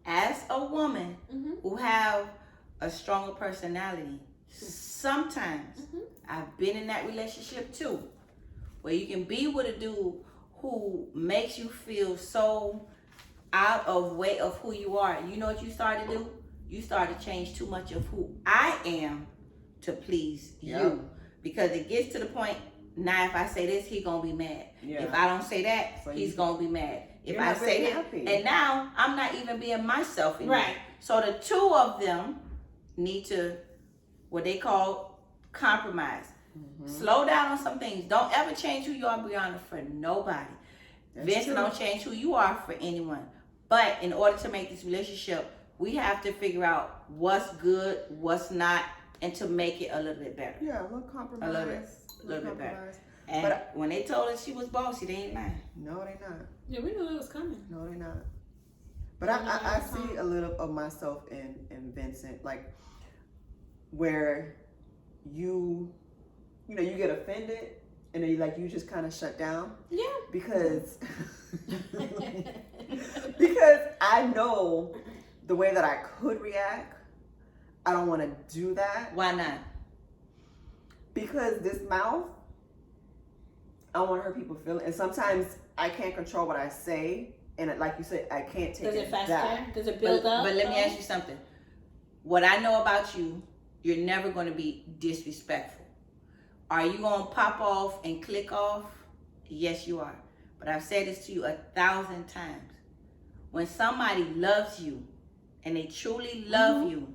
as a woman Mhm. who have a stronger personality, sometimes I've been in that relationship too, where you can be with a dude who makes you feel so out of way of who you are. You know what you start to do? You start to change too much of who I am to please Yep. you. Because it gets to the point, now if I say this, he gonna be mad. Yeah. If I don't say that, So he's you- gonna be mad. If You're I not say really that, happy. and now I'm not even being myself anymore. Right. So the two of them need to, what they call, compromise. Mm-hmm. Slow down on some things. Don't ever change who you are, Brianna, for nobody. That's Vincent, true. don't change who you are for anyone. But in order to make this relationship, we have to figure out what's good, what's not, and to make it a little bit better. Yeah, a little compromise. A little bit better. compromise. And But- when they told us she was bossy, they ain't lying. No, they not. Yeah, we knew it was coming. No, they're not. But I see a little of myself in Vincent, like where you get offended and then you just kind of shut down Yeah. because because I know the way that I could react. I don't want to do that Why not? because this mouth, I don't want to hurt people feeling, and sometimes I can't control what I say, and like you said, I can't take Does it it fester? back. Does it build up? But let me ask you something. What I know about you, you're never going to be disrespectful. Are you going to pop off and click off? Yes, you are. But I've said this to you 1,000 times. When somebody loves you and they truly love you,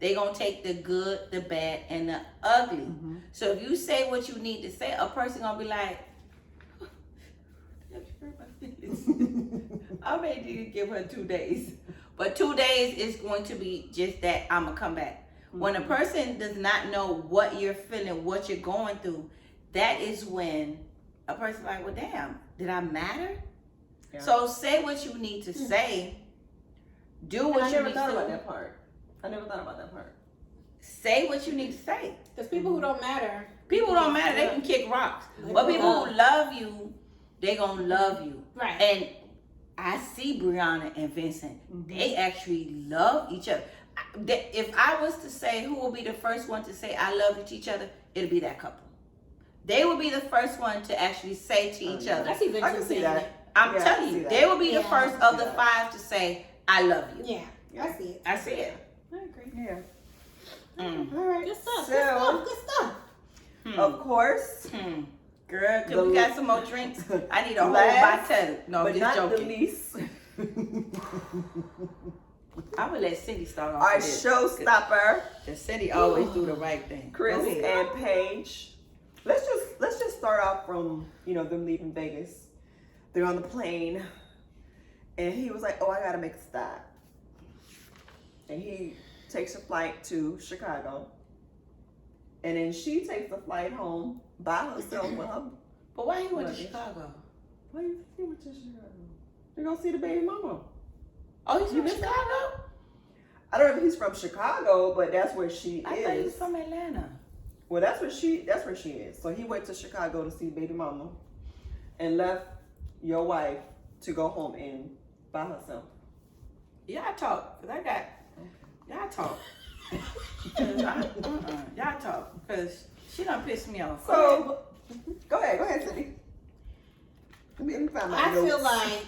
they're going to take the good, the bad, and the ugly. So if you say what you need to say, a person going to be like, I may need to give her 2 days. But 2 days is going to be just that, I'm going to come back. When a person does not know what you're feeling, what you're going through, that is when a person's like, well, damn, did I matter? Yeah. So say what you need to say. Do what I you never need thought to about do. that part. I never thought about that part. Say what you need to say. Because people who don't matter. People don't matter. They can kick rocks. They But will. people who love you, they gonna love you. Right. And I see Brianna and Vincent. They actually love each other. If I was to say who will be the first one to say I love you to each other, it'll be that couple. They will be the first one to actually say to each other. I see I Vincent can see saying that. it. I'm Yeah, I telling see you, that. they will be the Yeah. first I of see the that. 5 to say I love you. Yeah, I see it. I see it. I agree. Yeah. Mm. All right. Good stuff. So, Good stuff. Good stuff. of course, Girl, could The we got some more drinks? I need a whole last, bottle. No, but I'm not just the joking. least, I would let Cindy start off our with this. showstopper, Cause Cindy always do the right thing. Chris Go ahead. and Paige. Let's just start off from them leaving Vegas. They're on the plane, and he was like, "Oh, I gotta make a stop," and he takes a flight to Chicago, and then she takes a flight home by herself with her. But why he went to Luggage. Chicago? Why you think he went to Chicago? They're gonna see the baby mama. Oh, he's You from missed Chicago? I don't know if he's from Chicago, but that's where she I thought he was is. from Atlanta. Well, that's where she is. So he went to Chicago to see baby mama, and left your wife to go home in by herself. Y'all talk, cause I got. Y'all talk. 'Cause y'all talk, cause she done pissed me off. So go ahead, Cindy. Let me find my I notes. feel like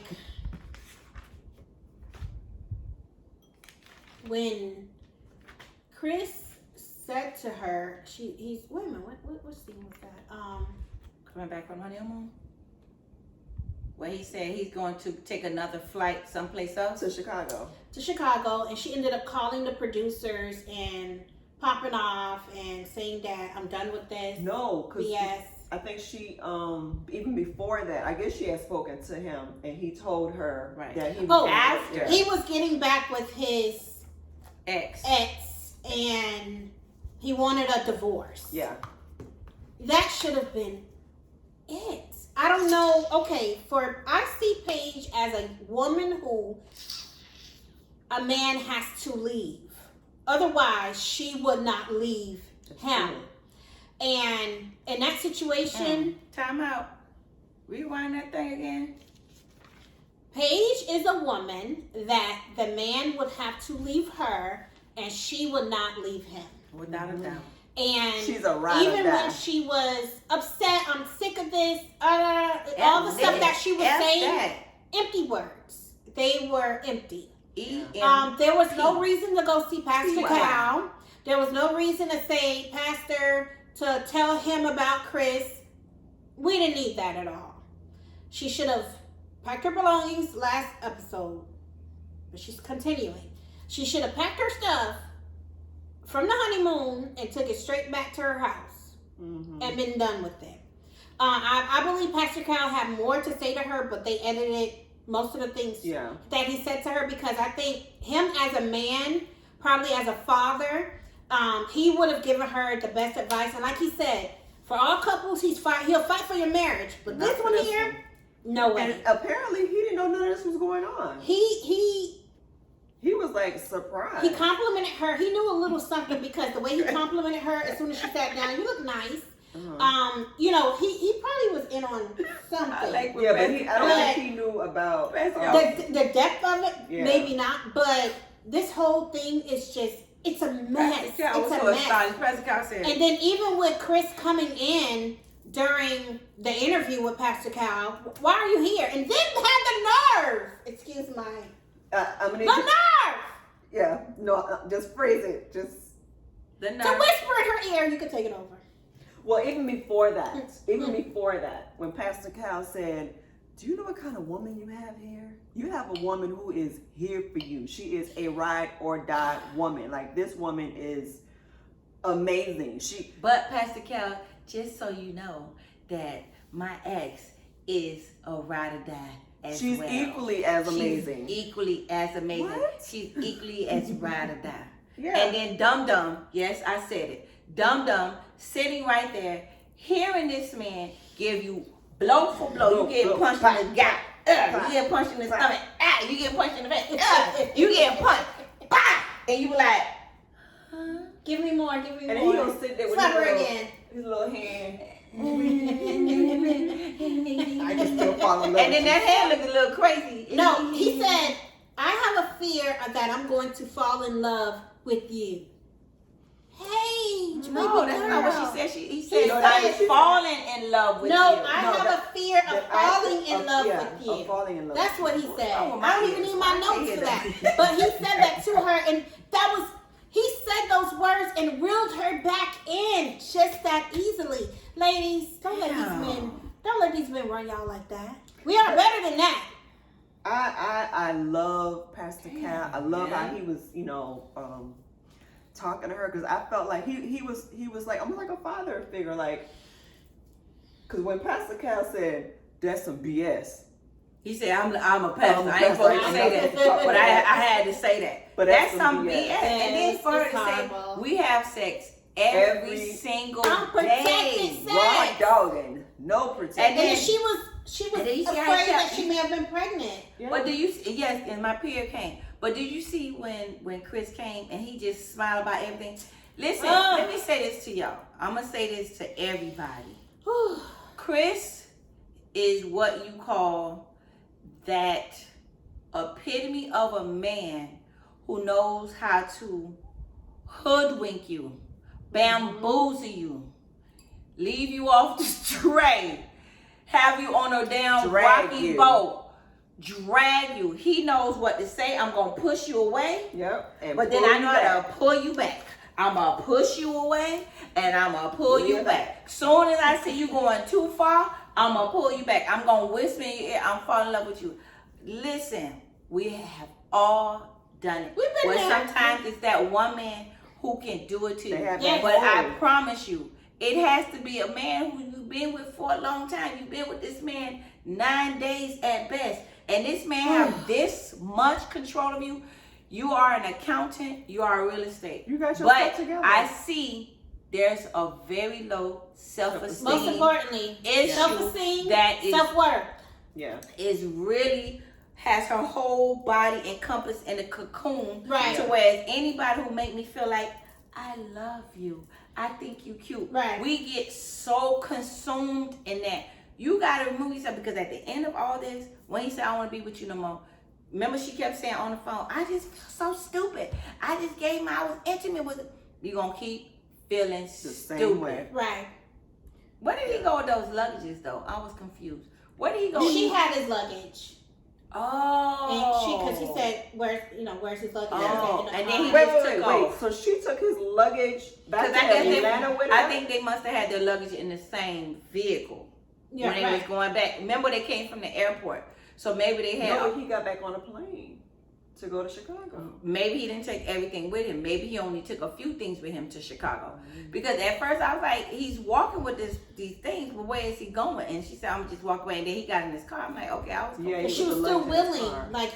when Chris said to her, wait a minute, what scene was that? Coming back from honeymoon, where he said he's going to take another flight someplace else. to Chicago. To Chicago, and she ended up calling the producers and popping off and saying that I'm done with this No, because BS. I think she even before that, I guess she had spoken to him, and he told her Right. that he was Oh, after. He was getting back with his Ex. and he wanted a divorce. Yeah. That should have been it. I don't know. Okay, I see Paige as a woman who a man has to leave. Otherwise, she would not leave him. And in that situation, Time out. Rewind that thing again. Paige is a woman that the man would have to leave her and she would not leave him. Without a doubt. And She's a ride or even die. when she was upset, I'm sick of this, all the stuff that she was saying, empty words. They were empty. There was no reason to go see Pastor Wow. Cal. There was no reason to say, Pastor, to tell him about Chris. We didn't need that at all. She should have packed her belongings last episode, but she's continuing. She should have packed her stuff from the honeymoon and took it straight back to her house and been done with it. I believe Pastor Cal had more to say to her, but they edited most of the things that he said to her, because I think him as a man, probably as a father, he would have given her the best advice. And like he said, for all couples, he'll fight for your marriage. But Not this for one this here, one. no way. And apparently he didn't know none of this was going on. He was like surprised. He complimented her. He knew a little something, because the way he complimented her as soon as she sat down, you look nice. You know, he probably was in on something. I like yeah, but I don't But- think he knew about The depth of it, Yeah. maybe not. But this whole thing is just, it's a mess. It's a mess. Pastor Cal said. And then even with Chris coming in during the interview with Pastor Cal, why are you here? And then had the nerve, excuse my, I'm gonna the nerve yeah, no, just phrase it. Just the to nerve. whisper in her ear. You can take it over. well, even before that, when Pastor Cal said, "Do you know what kind of woman you have here? You have a woman who is here for you. She is a ride or die woman. Like, this woman is amazing. But Pastor Cal, just so you know, that my ex is a ride or die as She's well. equally as amazing. She's equally as amazing. What? She's equally as ride or die. Yeah. And then Dum Dum, yes, I said it. Dum Dum sitting right there, hearing this man give you blow for blow. You get punched in the gut. You get punched in the stomach. You get punched in the face. You get punched. And you be like, huh? Give me more. Give me And then more. he gonna sit there with Slap her again. his little hand. I can still fall in love. And then that hair look a little crazy. No, he said, I have a fear that I'm going to fall in love with you. Hey, No, that's not what she said. He said, said- I'm falling in love with No, you. I No, have that- a fear of that falling in of- love yeah, with you. of falling in love. That's what he said. Oh, my I don't even ears. need my I can't notes hear for that. that. But he said that to her, and that was, he said those words and reeled her back in just that easily. Ladies, don't let these men run y'all like that. We are better than that. I love Pastor Cal. I love how he was, talking to her, because I felt like he was like almost like a father figure, like, because when Pastor Cal said that's some BS, He said, I'm a pastor. I ain't supposed to I'm say not that. But I had to say that. But that's that's some some BS. BS. And then Yes, for her it's to say, horrible. we have sex every Every single unprotected day. sex. Raw dogging. No protection. And And then- she was And then you see afraid how he that kept- she may have been pregnant. Yeah. But yes, and my peer came. But did you see when Chris came and he just smiled about everything? Listen, let me say this to y'all. I'm gonna say this to everybody. Chris is what you call that epitome of a man who knows how to hoodwink you, bamboozle you, leave you off the tray, have you on a damn Drag rocky you. boat, drag you. He knows what to say. I'm gonna push you away, Yep. And but then pull I you know back. how to pull you back. I'm gonna push you away and I'm gonna pull you back. Soon as I see you going too far, I'm gonna pull you back. I'm gonna whisper in your ear, I'm falling in love with you. Listen, we have all done it. We've been But there. sometimes it's that one man who can do it to you. They have that But I hold. promise you, it has to be a man who you've been with for a long time. You've been with this man 9 days at best. And this man have this much control of you. You are an accountant. You are real estate. You got your But stuff together. I see there's a very low self-esteem. Most importantly, issue self-esteem, that is- self-worth. Yeah. is really has her whole body encompassed in a cocoon. Right. To where anybody who make me feel like I love you, I think you cute. Right. We get so consumed in that. You gotta remove yourself because at the end of all this, when he said I want to be with you no more, remember she kept saying on the phone, I just feel so stupid. I just gave him, I was intimate with him. You gonna keep feeling same stupid. way. Right. Where did he go with those luggages though? I was confused. Where did he go? She had his luggage. Oh. And because he said, where's his luggage? Oh, I said, and then he Wait, just wait, took wait. off. So she took his luggage back Because to I guess Atlanta with her? I think they must have had their luggage in the same vehicle Yeah, when they was going back. Remember they came from the airport, so maybe they had. No, he got back on a plane to go to Chicago. Maybe he didn't take everything with him. Maybe he only took a few things with him to Chicago. Because at first I was like, he's walking with these things, but where is he going? And she said, I'm just walk away. And then he got in his car. I'm like, okay, I was Yeah, But he she was with the still luggage in his willing. car. Like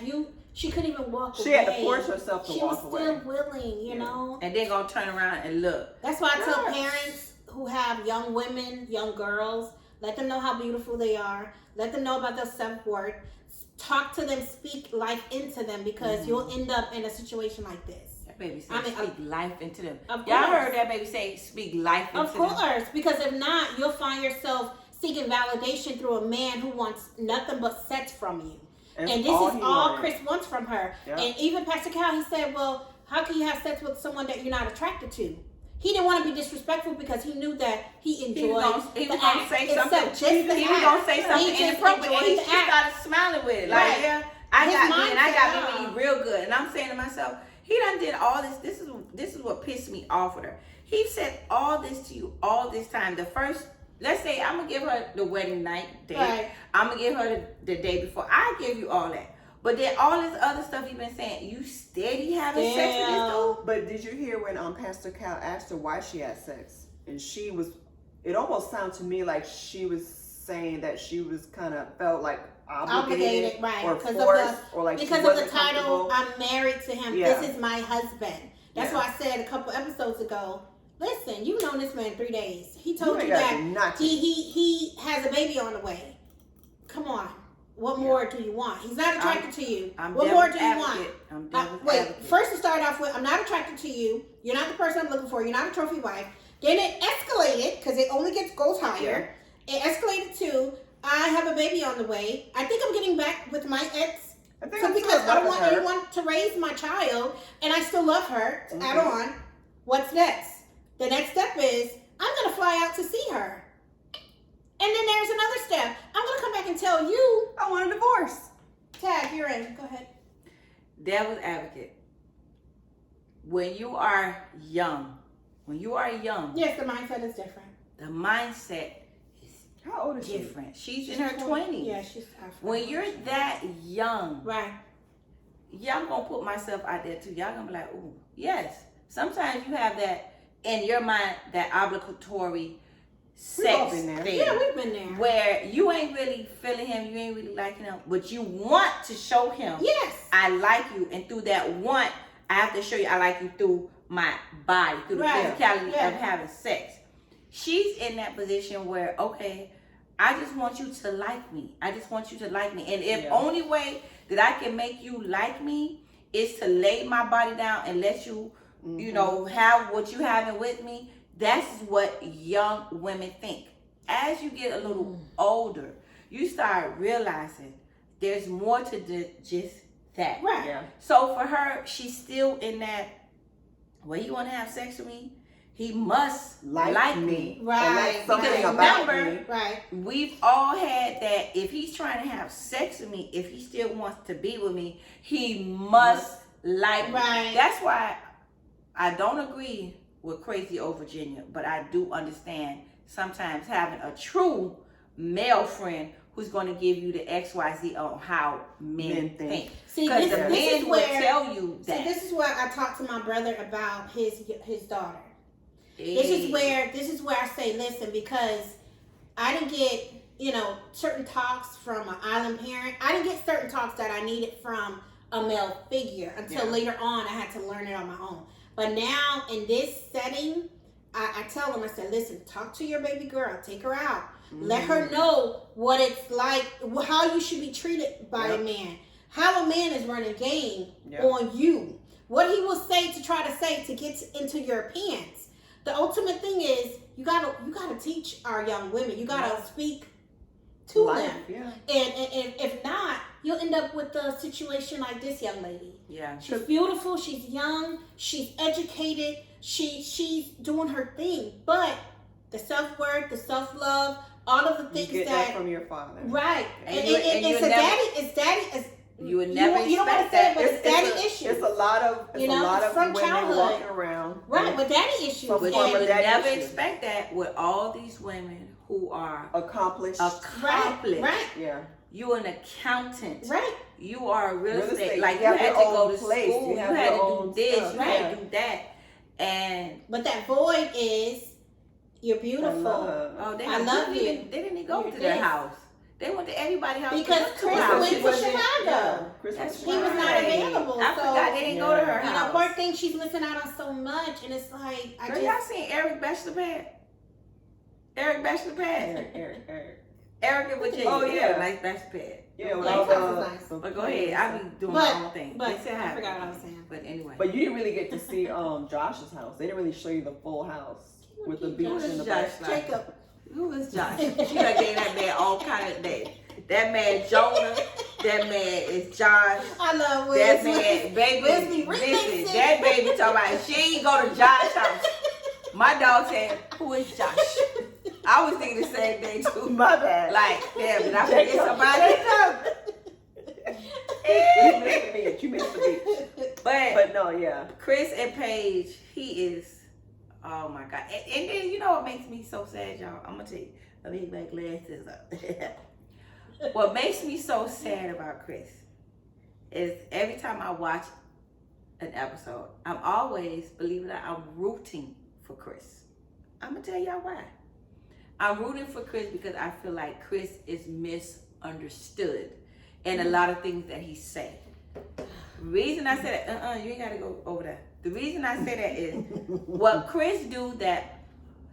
she couldn't even walk She away. had to force herself to She walk was away. still willing, you know. And then gonna turn around and look. That's why I tell Yes. parents who have young women, young girls, let them know how beautiful they are. Let them know about their self-worth. Talk to them, speak life into them, because you'll end up in a situation like this. That baby said, I mean, speak life into them. of Y'all course. heard that baby say, speak life into Of them. course, because if not, you'll find yourself seeking validation through a man who wants nothing but sex from you. That's And this is he all wanted. Chris wants from her. Yeah. And even Pastor Cal, he said, well, how can you have sex with someone that you're not attracted to? He didn't want to be disrespectful because he knew that he enjoyed He the was gonna act say itself, something. just He the was act. gonna say He something just inappropriate, and enjoyed she the act. started smiling with it. Like, Right. yeah, I His got me, and I got mindset, me when you real good. And I'm saying to myself, he done did all this. This is what pissed me off with her. He said all this to you all this time. The first, let's say I'm gonna give her the wedding night date. Right. I'm gonna give her the day before. I give you all that. But then all this other stuff you've been saying, you steady having sex with this dude? But did you hear when Pastor Cal asked her why she had sex? And she was, it almost sounded to me like she was saying that she was kind of felt like obligated Right, or because forced, of or like she because of the wasn't title, comfortable. I'm married to him. Yeah. This is my husband. That's Yeah. why I said a couple episodes ago. Listen, you've known this man 3 days. He You told ain't you gotta that do nothing. he has a baby on the way. Come on, what more do you want? He's not attracted to you. I'm What more devil's do you want? advocate. I'm devil's Wait, advocate. first it started off with, I'm not attracted to you. You're not the person I'm looking for. You're not a trophy wife. Then it escalated because it only goes higher. It escalated to, I have a baby on the way. I think I'm getting back with my ex. I think So I'm because still I don't loving want her. anyone to raise my child and I still love her, to add Mhm. on, what's next? The next step is, I'm going to fly out to see her. And then there's another step. I'm going to come back and tell you, I want a divorce. Tag, you're in. Go ahead. Devil's advocate. When you are young, Yes, the mindset is different. the mindset is How old is she? different. She's in her 20s. Yeah, she's When you're that young, right. y'all gonna put myself out there too. Y'all gonna be like, ooh, yes. Sometimes you have that in your mind, that obligatory sex been there. thing. Yeah, we've been there. Where you ain't really feeling him, you ain't really liking him, but you want to show him, Yes. I like you, and through that want, I have to show you I like you through my body, through the Right. physicality Yeah. of having sex. She's in that position where, okay, I just want you to like me. I just want you to like me. And if Yeah. only way that I can make you like me is to lay my body down and let you, you know, have what you having with me, that's what young women think. As you get a little older, you start realizing there's more to just that. Right. Yeah. So for her, she's still in that, well, you want to have sex with me? He must like me. Right. And that's something Because about remember, me. Right. We've all had that. If he's trying to have sex with me, if he still wants to be with me, he must like me. Right. That's why I don't agree with Crazy Old Virginia, but I do understand sometimes having a true male friend who's going to give you the XYZ on how men think. See, Because this, the this is men will where tell you that. See, this is where I talked to my brother about his daughter. This is where I say, listen, because I didn't get, you know, certain talks from an island parent. I didn't get certain talks that I needed from a male figure until later on I had to learn it on my own. But now in this setting, I tell them, I said, listen, talk to your baby girl, take her out. Let her know what it's like, how you should be treated by a man. How a man is running game on you. What he will say to try to say to get into your pants. The ultimate thing is you gotta teach our young women. You gotta speak to them. Yeah. And if not, you'll end up with a situation like this young lady. Yeah. She's beautiful, she's young, she's educated, she's doing her thing. But the self-worth, the self-love, all of the things you get that from your father. right. And It's daddy. You would never you don't want to expect say that. it, but it's daddy issues. It's a lot of You know, it's from women childhood. walking around. Right, with daddy issues. Some But form you of would daddy never issue. expect that with all these women who are Accomplished. accomplished. Right. Yeah. You're an accountant. Right. You are a real Real estate. estate. Like You you have had your to go own to place. school. You You have had your to do own this. stuff. You had Yeah. to do that. And But that void is you're I beautiful. love. oh, they I love you. They didn't even go You to their did. house. They went to everybody's house. Because They went to Chris her house. went She to wasn't- Chicago. Chris That's He was not right. available. I so, forgot they didn't go to her You know, house. poor thing, she's missing out on so much, and it's like Girl, y'all seen Eric Bachelor Pad? Eric Bachelor Pad? Eric. Eric and Virginia. Oh, yeah. Nice Bachelor Pad. Yeah, with Yeah, all he was nice. But go ahead. I be doing But- my own thing. but They said I hi. forgot what I was saying. But anyway. But you didn't really get to see Josh's house. They didn't really show you the full house with the beach Josh in the is back. Josh like? Jacob. Who is Josh? She done gave that man all kind of names. That man Jonah. That man is Josh. I love That Wiz. man, baby, Wesley listen, Remix. that baby talking about she ain't go to Josh's house. My dog said, who is Josh? I was thinking the same thing too. My bad. Like, damn, did I forget somebody? You missed the beach. But But no, yeah. Chris and Paige, he is, oh my God. And then, you know what makes me so sad, y'all? I'm going to tell you. Let me make glasses up. What makes me so sad about Chris is every time I watch an episode, I'm always, believe it or not, I'm rooting for Chris. I'm going to tell y'all why. I'm rooting for Chris because I feel like Chris is misunderstood in a lot of things that he say. Reason I say that, you ain't got to go over that. The reason I say that is what Chris do that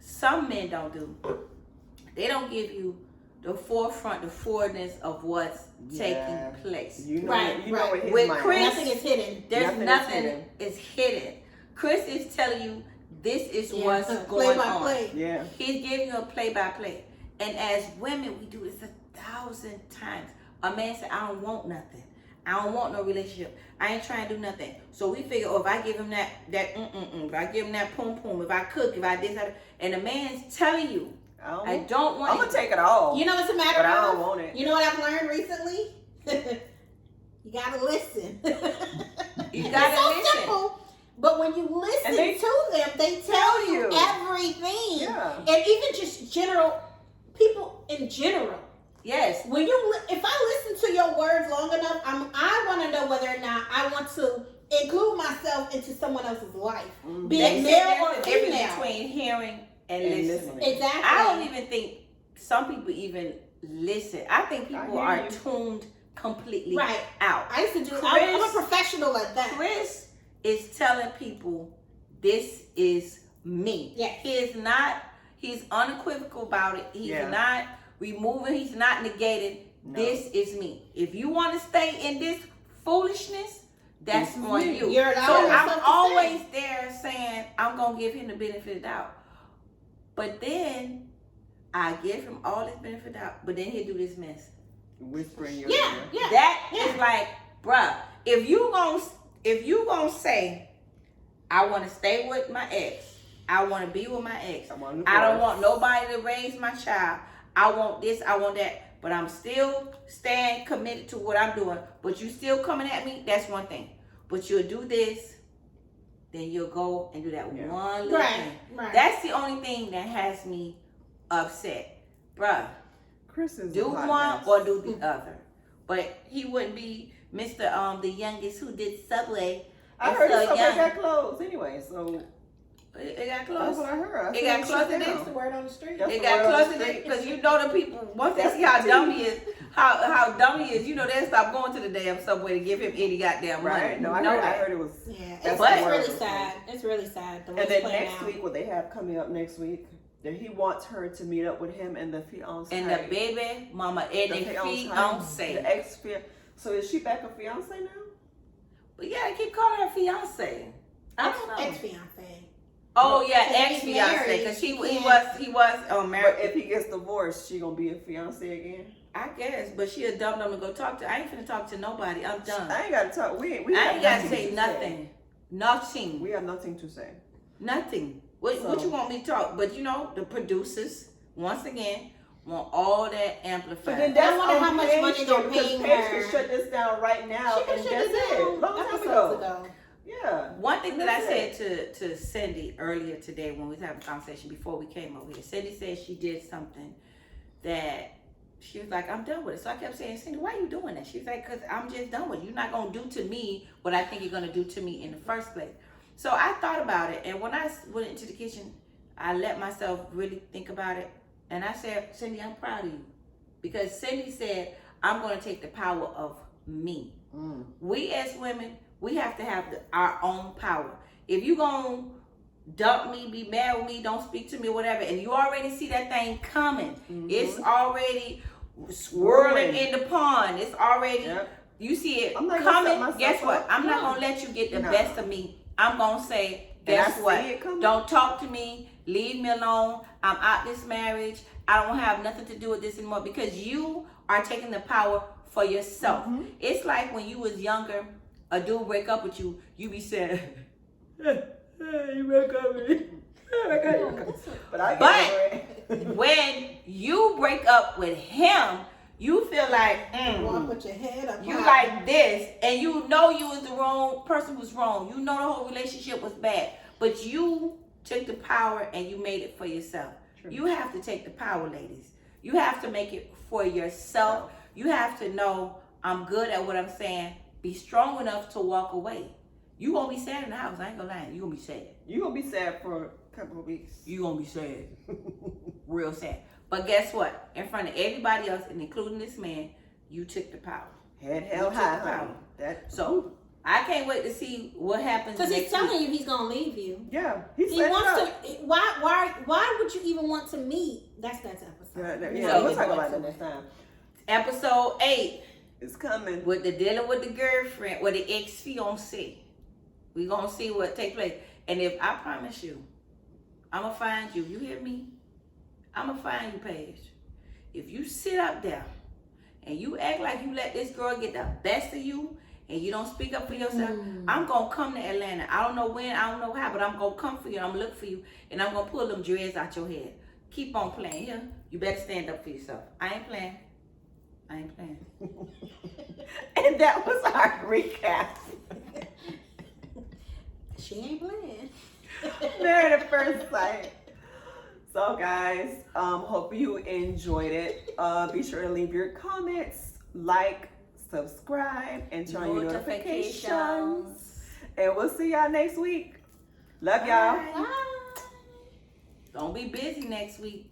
some men don't do. They don't give you the forefront, the forwardness of what's taking place. You know, Right, you know right. what his With mind Chris- is. Nothing is hidden. There's Nothing is nothing hidden. is hidden. Chris is telling you this is Yeah. what's Play going by on. play. Yeah. He's giving you a play-by-play. And as women, we do this 1,000 times. A man said, I don't want nothing. I don't want no relationship. I ain't trying to do nothing. So we figure, oh, if I give him that if I give him that poom, if I cook, if I this, that, and the man's telling you, I don't want I'm gonna take it all. You know what's a matter but of? I don't want it. You know what I've learned recently? You gotta listen. You gotta it's so listen. simple. But when you listen And they to them, they tell you you. everything. Yeah. And even just general people in general. Yes. When you, if I listen to your words long enough, I want to know whether or not I want to include myself into someone else's life, be They it say male there's or a difference female. between hearing and And listening. listening. Exactly. I don't even think some people even listen. I think people I are hear you. tuned completely Right. out. I used to do. Chris- I'm a professional at that. Chris is telling people this is me. Yeah. He is not, he's unequivocal about it. He's Yeah. not removing, he's not negating. No. This is me. If you want to stay in this foolishness, that's This is on me. you. You're So allowing I'm yourself to always stay. there saying, I'm going to give him the benefit of the doubt. But then I give him all this benefit of the doubt, but then he'll do this mess. Whispering your Yeah, ear. yeah. That Yeah. is like, bruh, if you gonna say, I want to stay with my ex, I want to be with my ex, I don't want nobody to raise my child, I want this, I want that, but I'm still staying committed to what I'm doing, but you still coming at me, that's one thing. But you'll do this, then you'll go and do that Yeah. one little Right. thing. Right. That's the only thing that has me upset. Bruh, Chris is do a hot one mess. or do the other. But he wouldn't be Mr. The youngest who did Subway. I and heard so Subway young. got closed anyway, so It got that's close. what I heard. I It said got shut close down. That's the word on the street. That's It the got word on close the street. because you know the people, once they That's see how the dumb tea. he is, how dumb he is, you know they'll stop going to the damn Subway to give him any goddamn money. Right? No, You I know heard. I that. heard it was. Yeah, That's the it's word. really sad. It's really sad. The way And it's then playing next out. week, what they have coming up next week, that he wants her to meet up with him and the fiance. And the baby mama and the fiance. The ex fiance. So is she back a fiance now? But yeah, I keep calling her fiance. I don't know. Ex-fiance. Oh yeah, Because ex he's fiance. married, Because he yeah. was married. But if he gets divorced, she gonna be a fiance again? I guess, but she a dumb to go talk to. I ain't finna talk to nobody. I'm done. I ain't gotta talk. We I have ain't gotta nothing say to nothing. Nothing. We have nothing to say. Nothing. What So- you want me to talk? But you know, the producers, once again, want all that But amplified. then that's wonder on how much Paige, money though, they're because paying Paige her. can shut this down right now, She can and shut that's it it. down Long time episodes ago. Yeah. One thing that I That's said to Cindy earlier today when we was having a conversation before we came over here, Cindy said she did something that she was like, I'm done with it. So I kept saying, Cindy, why are you doing that? She was like, because I'm just done with it. You're not going to do to me what I think you're going to do to me in the first place. So I thought about it. And when I went into the kitchen, I let myself really think about it. And I said, Cindy, I'm proud of you. Because Cindy said, I'm going to take the power of me. Mm. We as women, we have to have our own power. If you gonna dump me, be mad with me, don't speak to me, whatever, and you already see that thing coming, Mhm. it's already swirling in the pond. It's already, Yep. you see it I'm not gonna set coming. myself Guess what? up. I'm not No. gonna let you get the No. best of me. I'm gonna say, And I guess see what? it coming. Don't talk to me. Leave me alone. I'm out this marriage. I don't have nothing to do with this anymore because you are taking the power for yourself. Mhm. It's like when you was younger, a dude break up with you, you be saying, hey, you break up with me. But I get But- over it. When you break up with him, you feel like, Walk with your head up. you high. like this, and you know you was the wrong person was wrong. You know the whole relationship was bad, but you took the power and you made it for yourself. True. You have to take the power, ladies. You have to make it for yourself. You have to know I'm good at what I'm saying. Be strong enough to walk away. You gonna be sad in the house. I ain't gonna lie. You gonna be sad. You gonna be sad for a couple of weeks. You gonna be sad. Real sad. But guess what? In front of everybody else, and including this man, you took the power. Head You held took high, the honey. power. That So I can't wait to see what happens Because he's next telling week. you he's gonna leave you. yeah, he He set wants it up. to. Why would you even want to meet? That's next episode. Yeah, So- we'll talk about that next time. Episode 8 It's coming. with the dealing with the girlfriend or the ex-fiance. We gonna see what take place. And if I promise you, I'ma find you. You hear me? I'ma find you, Paige. If you sit up there and you act like you let this girl get the best of you and you don't speak up for yourself, I'm gonna come to Atlanta. I don't know when, I don't know how, but I'm gonna come for you. I'm gonna look for you, and I'm gonna pull them dreads out your head. Keep on playing here. You better stand up for yourself. I ain't playing. I ain't playing. And that was our recap. She ain't playing. Married at first sight. So guys, hope you enjoyed it. Be sure to leave your comments, like, subscribe, and turn on your notifications. And we'll see y'all next week. Love y'all. Bye. Bye. Don't be busy next week.